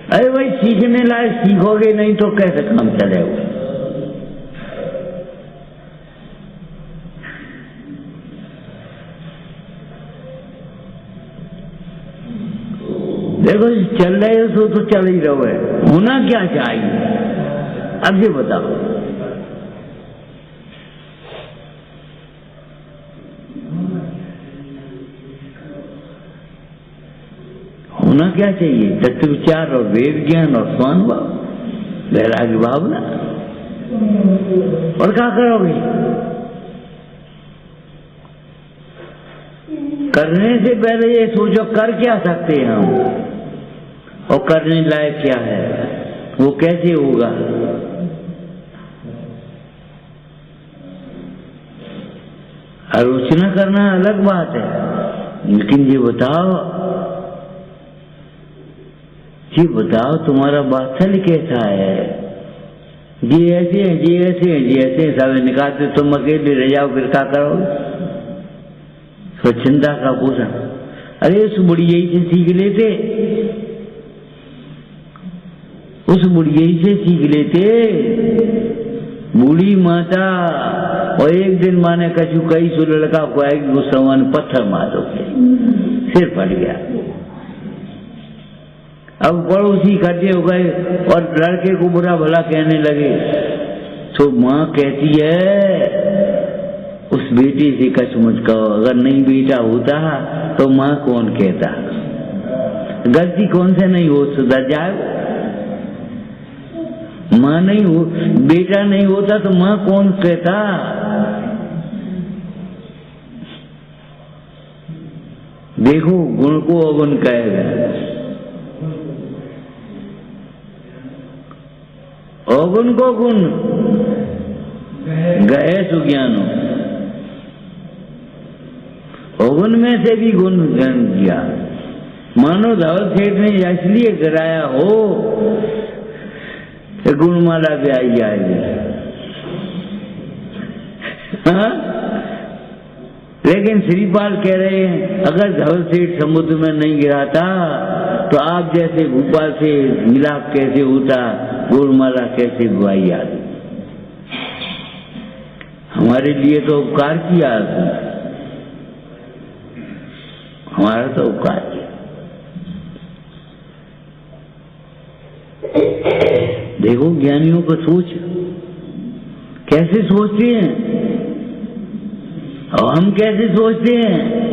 अरे भाई सीखने लायक सीखोगे नहीं तो कैसे काम चलेगा? देखो चल रहे हो तो चल ही रहो है, होना क्या चाहिए अब ये बताओ। होना क्या चाहिए? तत्व विचार और वेद ज्ञान और स्वान भाव, वैराग्य भावना। और क्या करोगे? करने से पहले ये सोचो कर क्या सकते हैं हम, और करने लायक क्या है, वो कैसे होगा। आलोचना करना अलग बात है, लेकिन ये बताओ जी बताओ तुम्हारा वात्सल्य कैसा है? जी ऐसे हैं, जी ऐसे हैं, जी ऐसे हैं, सब निकालते, तुम अकेले रह जाओ, फिर क्या करोगे? स्वच्छंदा का पोषण, अरे उस बुढ़िया से सीख लेते, उस बुढ़िया से सीख लेते। बूढ़ी माता, और एक दिन माने कछु कई सो लड़का को आएगी, गुस्सा मान पत्थर मार दो, सिर फट गया। अब पड़ोसी इकट्ठे हो गए और लड़के को बुरा भला कहने लगे, तो माँ कहती है उस बेटे से कछ मुझ कहो, अगर नहीं बेटा होता तो माँ कौन कहता, गलती कौन से नहीं हो, सुधर जाए। माँ नहीं हो, बेटा नहीं होता तो माँ कौन कहता। देखो गुण को अवगुण कहेगा, अवगुण को गुण गए सुज्ञानो, अवगुण में से भी गुण ज्ञान किया। मानो धवल सेठ ने इसलिए कराया हो गुणमाला भी आई जाएगी, हाँ? लेकिन श्रीपाल कह रहे हैं अगर धवल सेठ समुद्र में नहीं गिराता तो आप जैसे भोपाल से मिलाप कैसे होता, गुणमाला कैसे बुआई आती। हमारे लिए तो उपकार किया, हमारा तो उपकार किया। देखो ज्ञानियों को सोच कैसे सोचते हैं और हम कैसे सोचते हैं।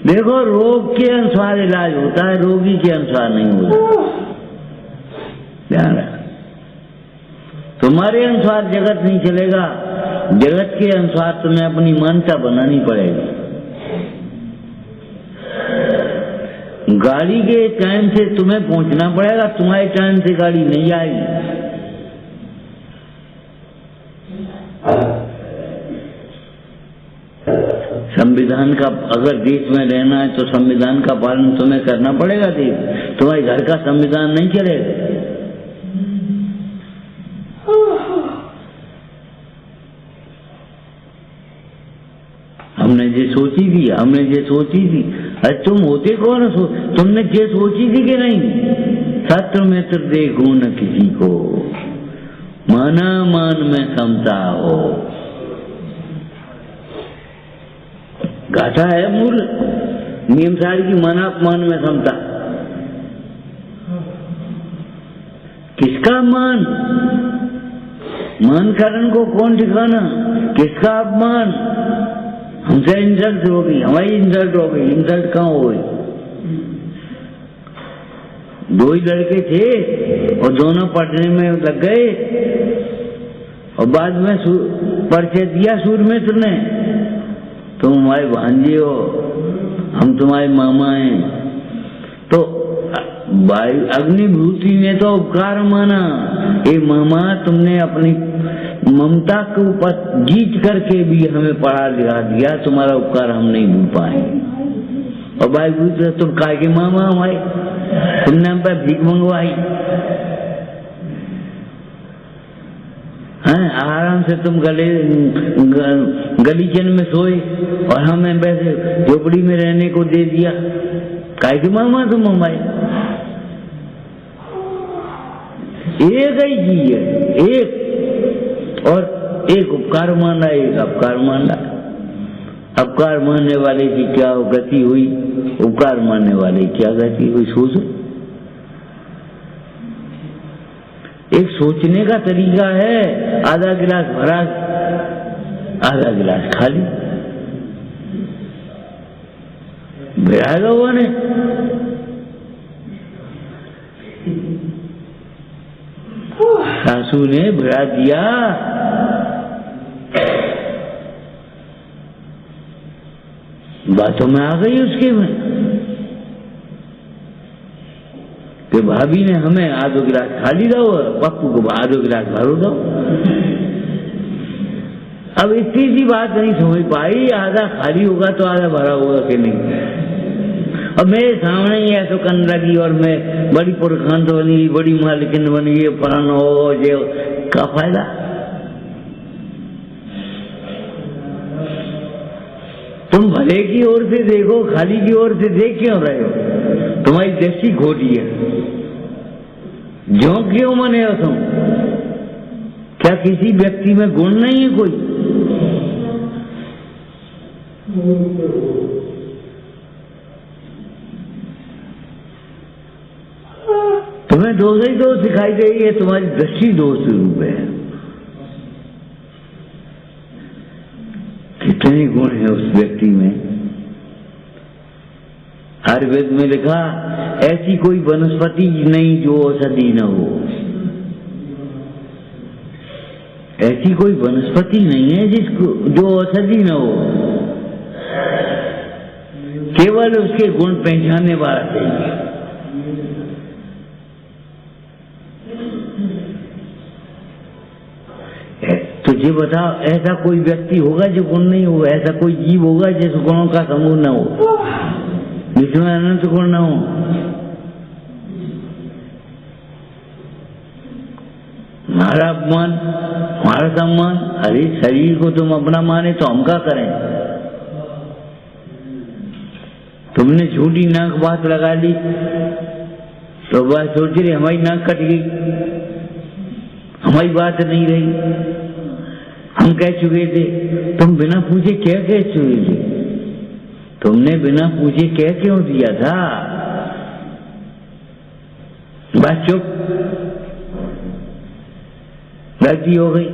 देखो रोग के अनुसार इलाज होता है, रोगी के अनुसार नहीं होता। ध्यान रखना, तुम्हारे अनुसार जगत नहीं चलेगा, जगत के अनुसार तुम्हें अपनी मान्यता बनानी पड़ेगी। गाड़ी के टाइम से तुम्हें पहुंचना पड़ेगा, तुम्हारे टाइम से गाड़ी नहीं आएगी। संविधान का अगर देश में रहना है तो संविधान का पालन तुम्हें करना पड़ेगा। देश तुम्हारे घर का संविधान नहीं चलेगा। हमने ये सोची थी, हमने ये सोची थी। अरे तुम होते कौन हो, तुमने ये सोची थी कि नहीं? सत्र मित्र देखो न किसी को, माना मान में समता हो। गाथा है मूल नियम सारी की, माना मान में समता। किसका मान? मान कारण को कौन ठिकाना, किसका अपमान? हमसे इंसल्ट हो गई, हमारी इंसल्ट हो गई। इंसल्ट कहाँ हो गई? दो ही लड़के थे और दोनों पढ़ने में लग गए और बाद में परिचय दिया सूर्यमित्र ने, तुम हमारे भांजे हो, हम तुम्हारे मामा हैं। तो अग्निभूति ने तो उपकार माना, ए मामा तुमने अपनी ममता के ऊपर जीत करके भी हमें पढ़ा लिखा दिया, तुम्हारा उपकार हम नहीं भूल पाए। और भाई पूछते तुम काय के मामा हमारे, तुमने हम पे भीख मंगवाई हैं? आराम से तुम गलीचन में सोए और हमें वैसे झोपड़ी में रहने को दे दिया। काय के मामा तुम हमारे? एक ही चीज है, एक, और एक उपकार माना, एक अपकार माना। अपकार मानने वाले की क्या गति हुई, उपकार मानने वाले की क्या गति हुई, सोचो। एक सोचने का तरीका है, आधा गिलास भरा, आधा गिलास खाली। भिड़ाएगा वो ने, सासू ने भिड़ा दिया। बातों में आ गई उसके में कि भाभी ने हमें आधो गिलास खाली दो और पप्पू को आधो गिलास भरो दो। अब इतनी सी बात नहीं समझ पाई, आधा खाली होगा तो आधा भरा होगा कि नहीं। अब मेरे सामने ही ऐसा करने लगी और मैं बड़ी पुरखान तो बनी, बड़ी मालिकिन बनी, ये फलाना हो, ये क्या फायदा? तुम भले की ओर से देखो, खाली की ओर से देख क्यों रहे हो? तुम्हारी दृष्टि खोटी है। जो क्यों मने हो तुम? क्या किसी व्यक्ति में गुण नहीं है कोई? तुम्हें दोष ही दोष दिखाई दे रही है, तुम्हारी दृष्टि दोष रूप है। कितने गुण है उस व्यक्ति में? आयुर्वेद में लिखा, ऐसी कोई वनस्पति नहीं जो औषधि न हो। ऐसी कोई वनस्पति नहीं है जिसको जो औषधि न हो, केवल उसके गुण पहचानने वाला चाहिए। तुझे बताओ, ऐसा कोई व्यक्ति होगा जो गुण नहीं होगा? ऐसा कोई जीव होगा जिस गुणों का समूह न हो, जिसमें अनंत गुण न हो? हमारा अपमान, हमारा सम्मान, अरे शरीर को तुम अपना माने तो हम क्या करें? तुमने झूठी नाक बात लगा ली तो बात सोच रही हमारी नाक कट गई, हमारी बात नहीं रही। हम कह चुके थे, तुम बिना पूछे क्या कह चुके थे? तुमने बिना पूछे कह क्यों दिया था? बस चुप, गलती हो गई।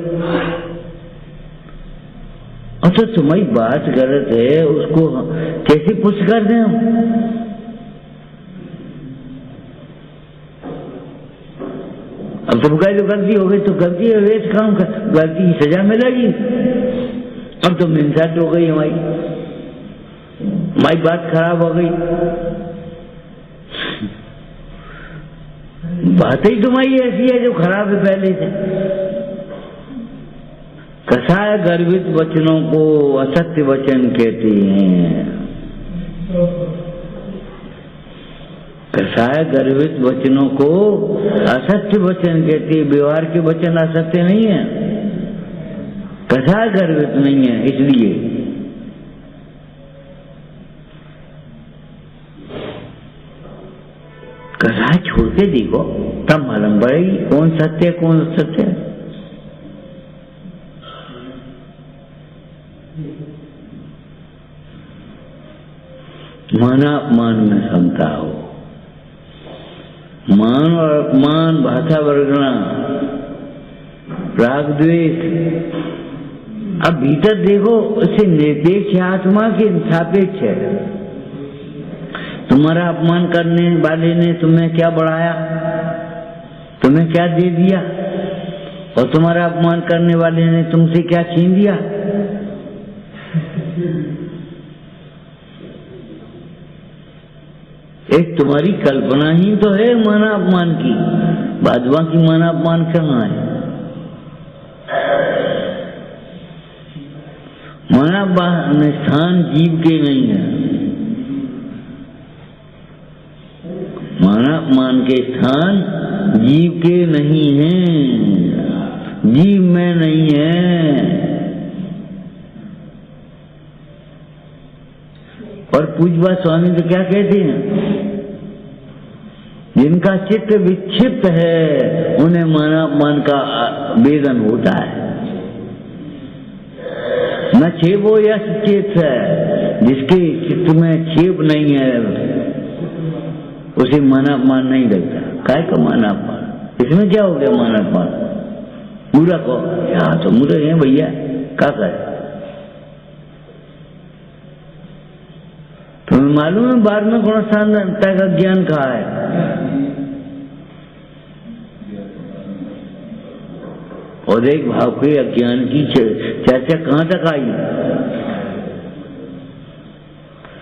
अच्छा, तुम्हारी बात गलत है, उसको कैसे पुष्ट कर दें हम? अब तुम कहे तो गलती हो गई, तो गलती है, वेश काम कर, गलती की सजा मिलेगी। अब तो मिन्नत हो गई, हमारी बात खराब हो गई। बात ही तुम्हारी ऐसी है जो खराब है पहले से। कसाय गर्वित वचनों को असत्य वचन कहते हैं। कसाय गर्वित वचनों को असत्य वचन कहते हैं। व्यवहार के वचन असत्य नहीं है, कसाय गर्वित नहीं है। इसलिए कसाय छोड़ के देखो, तब मालूम पड़ेगी कौन सत्य है कौन असत्य है। माना अपमान में समता हो, मान और अपमान, भाषा वर्गना, राग द्वेष। अब भीतर देखो, उसे निरपेक्ष आत्मा के सापेक्ष है। तुम्हारा अपमान करने वाले ने तुम्हें क्या बढ़ाया, तुम्हें क्या दे दिया, और तुम्हारा अपमान करने वाले ने तुमसे क्या छीन दिया? एक तुम्हारी कल्पना ही तो है माना अपमान की, बादवा की माना अपमान कहाँ है? माना अपमान स्थान जीव के नहीं है। माना अपमान के स्थान जीव के नहीं है, जीव में नहीं है। और पूज्यपाद स्वामी तो क्या कहते हैं, जिनका चित्त विक्षिप्त है उन्हें माना अपमान का वेदन होता है। न छेबो यश चेत है, जिसके चित्त में छेप नहीं है उसे माना अपमान नहीं लगता। काय का माना अपमान? इसमें क्या हो गया माना अपमान? मूर्ख हो, यहाँ तो मूर्ख है भैया, क्या करे? तुम्हें मालूम है बाद में गुणस्थानता का ज्ञान कहाँ है? और एक भाव के अज्ञान की चर्चा कहाँ तक आई?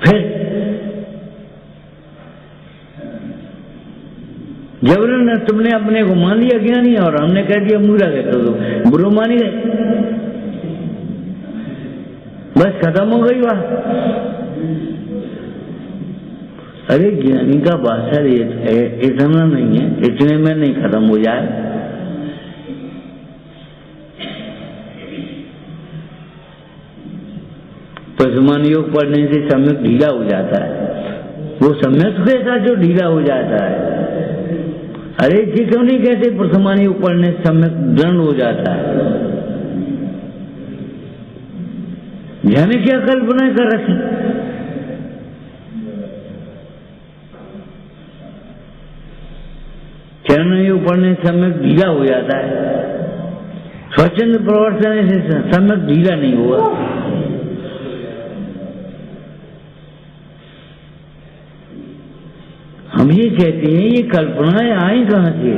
फिर जबरन तुमने अपने को मान लिया ज्ञानी और हमने कह दिया मूर्ख है, तो बुरो मान गए, बस खत्म हो गई बात। अरे ज्ञानी का भाषा इतना नहीं है, इतने में नहीं खत्म हो जाए। पशुमान योग पढ़ने से सम्यक ढीला हो जाता है। वो सम्यक कैसा जो ढीला हो जाता है? अरे जी क्यों नहीं कहते पशुमान योग पढ़ने से सम्यक दृढ़ हो जाता है? जाने क्या कल्पना कर रखी। चरण योग पढ़ने से सम्यक ढीला हो जाता है। स्वच्छंद प्रवर्तन से सम्यक ढीला नहीं हुआ। हम ये कहते हैं ये कल्पनाएं आई कहां से?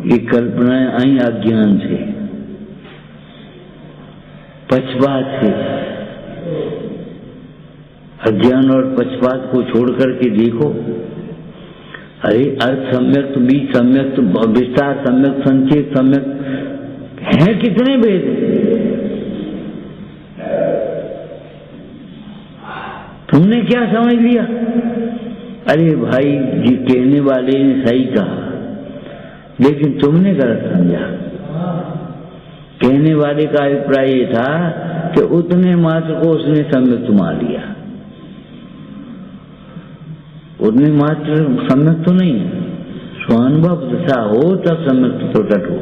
ये कल्पनाएं आई अज्ञान से, पक्षपात से। अज्ञान और पक्षपात को छोड़ करके देखो। अरे अर्थ सम्यक, बीज सम्यक, विस्तार सम्यक, संक्षेप सम्यक है, कितने भेद? तुमने क्या समझ लिया? अरे भाई जी कहने वाले ने सही कहा, लेकिन तुमने गलत समझा। कहने वाले का अभिप्राय ये था कि उतने मात्र को उसने सम्यक मान लिया। उतने मात्र सम्यक तो नहीं है, स्वानुभव दशा हो तब सम्यक प्रकट हो।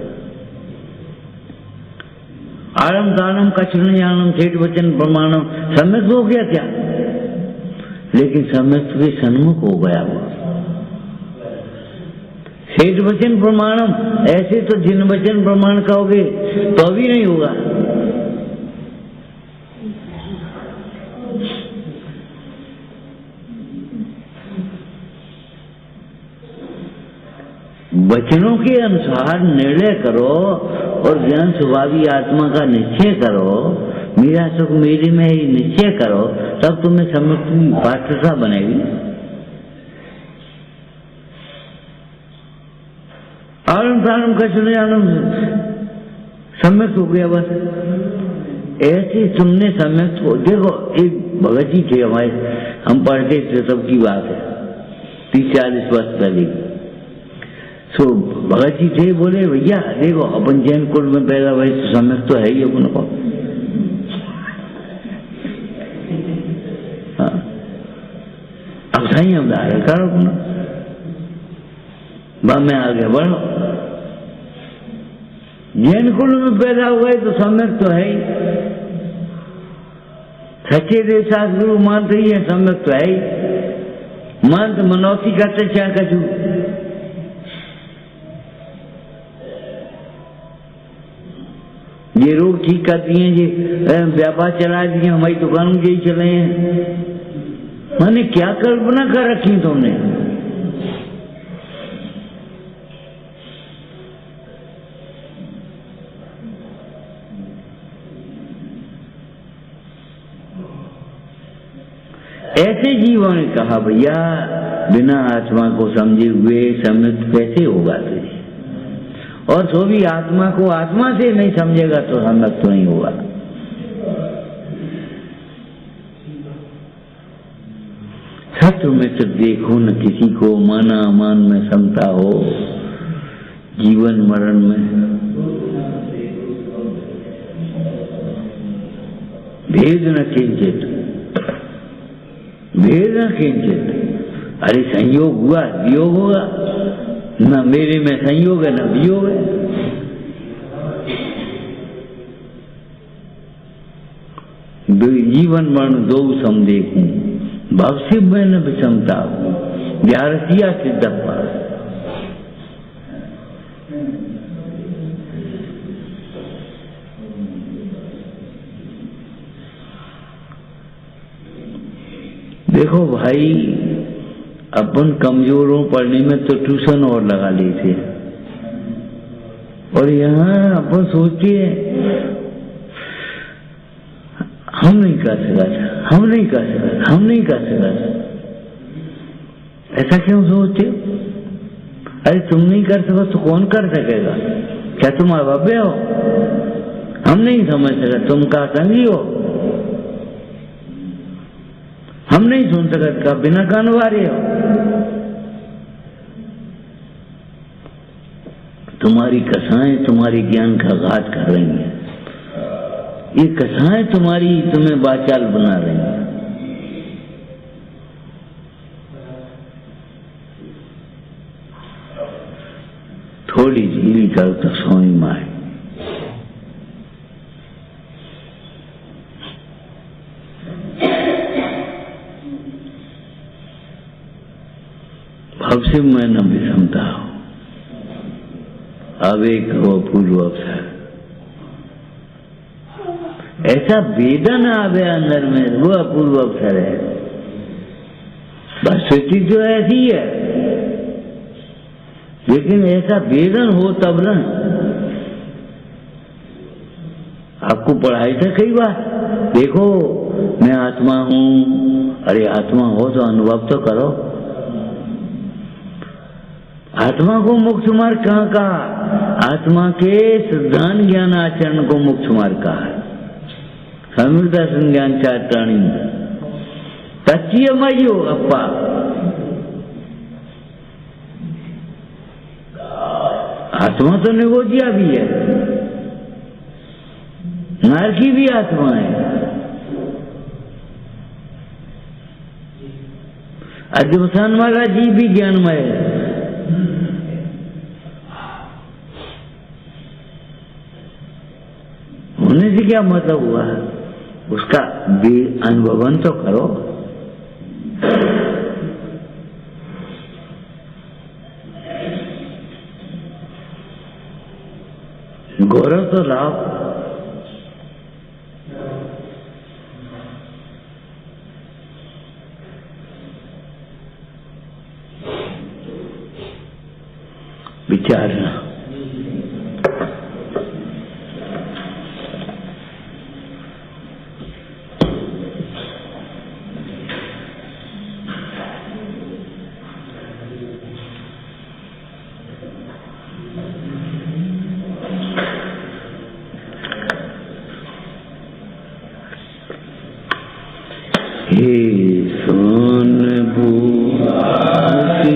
आरम दानम कछुन ज्ञानम ठेठ वचन प्रमाणम सम्यक हो गया क्या? लेकिन सम्यक के सन्मुख हो गया वो। ठेठ वचन प्रमाणम, ऐसे तो जिन वचन प्रमाण कहोगे तो भी नहीं होगा। वचनों के अनुसार निर्णय करो और ज्ञान स्वभावी आत्मा का निश्चय करो। मेरा सुख मेरे में ही निश्चय करो, तब तुम्हें सम्यक की वास्तवता बनेगी। आनंद आनंद का सुने आनंद सम्यक हो गया बस। ऐसे तुमने सम्यक को देखो। एक भगत जी थे हमारे, हम पढ़ते थे, सबकी बात है 30-40 वर्ष पहले। सो भगत जी थे, बोले भैया देखो अपन जैन कुल में पैदा हुए तो सम्यक तो है ही अपन को। हाँ, अब सही हम आगे करो अपना, में आगे बढ़ो। जैन कुल में पैदा हुए तो सम्यक तो है ही। सच्चे देव शास्त्र मानते ही है, सम्यक तो है ही। मानते मनौती करते चाहे कछु। ये रोग ठीक करती हैं, ये व्यापार चला दिए, हमारी दुकान में यही चले हैं। मैंने क्या कल्पना कर रखी तुमने? ऐसे जीवों ने कहा भैया बिना आत्मा को समझे हुए सम्यक कैसे होगा तुझे? और तो भी आत्मा को आत्मा से नहीं समझेगा तो सम्यक तो नहीं होगा। शत्रु में तो देखो न किसी को, माना अमान में समता हो, जीवन मरण में भेद न किंचित, भेद न किंचित। अरे संयोग हुआ वियोग होगा, न मेरे में संयोग है न वियोग है। जीवन मरण दो सम देखूं, भवसिव में न विषमता हूं, ग्यारसिया सिद्धप्पा। देखो भाई, अपन कमजोरों पढ़ने में तो ट्यूशन और लगा लेते, और यहाँ अपन सोचते हम नहीं कर सका, हम नहीं कर सका, हम नहीं कर सका। ऐसा क्यों सोचते? अरे तुम नहीं कर सको तो कौन कर सकेगा? क्या तुम अभव्य हो? हम नहीं समझ सकते, तुम का संगी हो? हम नहीं सुन सकते, का बिना कान वाले हो? तुम्हारी कथाएं तुम्हारी ज्ञान का घात कर रही हैं। ये कथाएं तुम्हें वाचाल बना रही हैं। थोड़ी धीरी करो तो सोई माए। भव से मैं न विषमता हूं, अब एक हो पूर्व अवसर। ऐसा वेदन आवे अंदर में, वो अपूर्व अवसर है। बस स्थिति जो ऐसी है, लेकिन ऐसा वेदन हो तब न। आपको पढ़ाई था कई बार, देखो मैं आत्मा हूं। अरे आत्मा हो तो अनुभव तो करो। आत्मा को मोक्ष मार्ग कहाँ कहा? आत्मा के सिद्धांत ज्ञान आचरण को मोक्ष मार्ग कहा। सम्यक दर्शन ज्ञान चात्राणी तच्चियमयो अप्पा। आत्मा तो निगोजिया भी है, नारकी भी आत्मा है। अध्यवसान वाला जीव भी ज्ञानमय है। होने से क्या मतलब हुआ? उसका अनुभवन तो करो। गौरव तो लाओ। विचारना। हे सोन भूति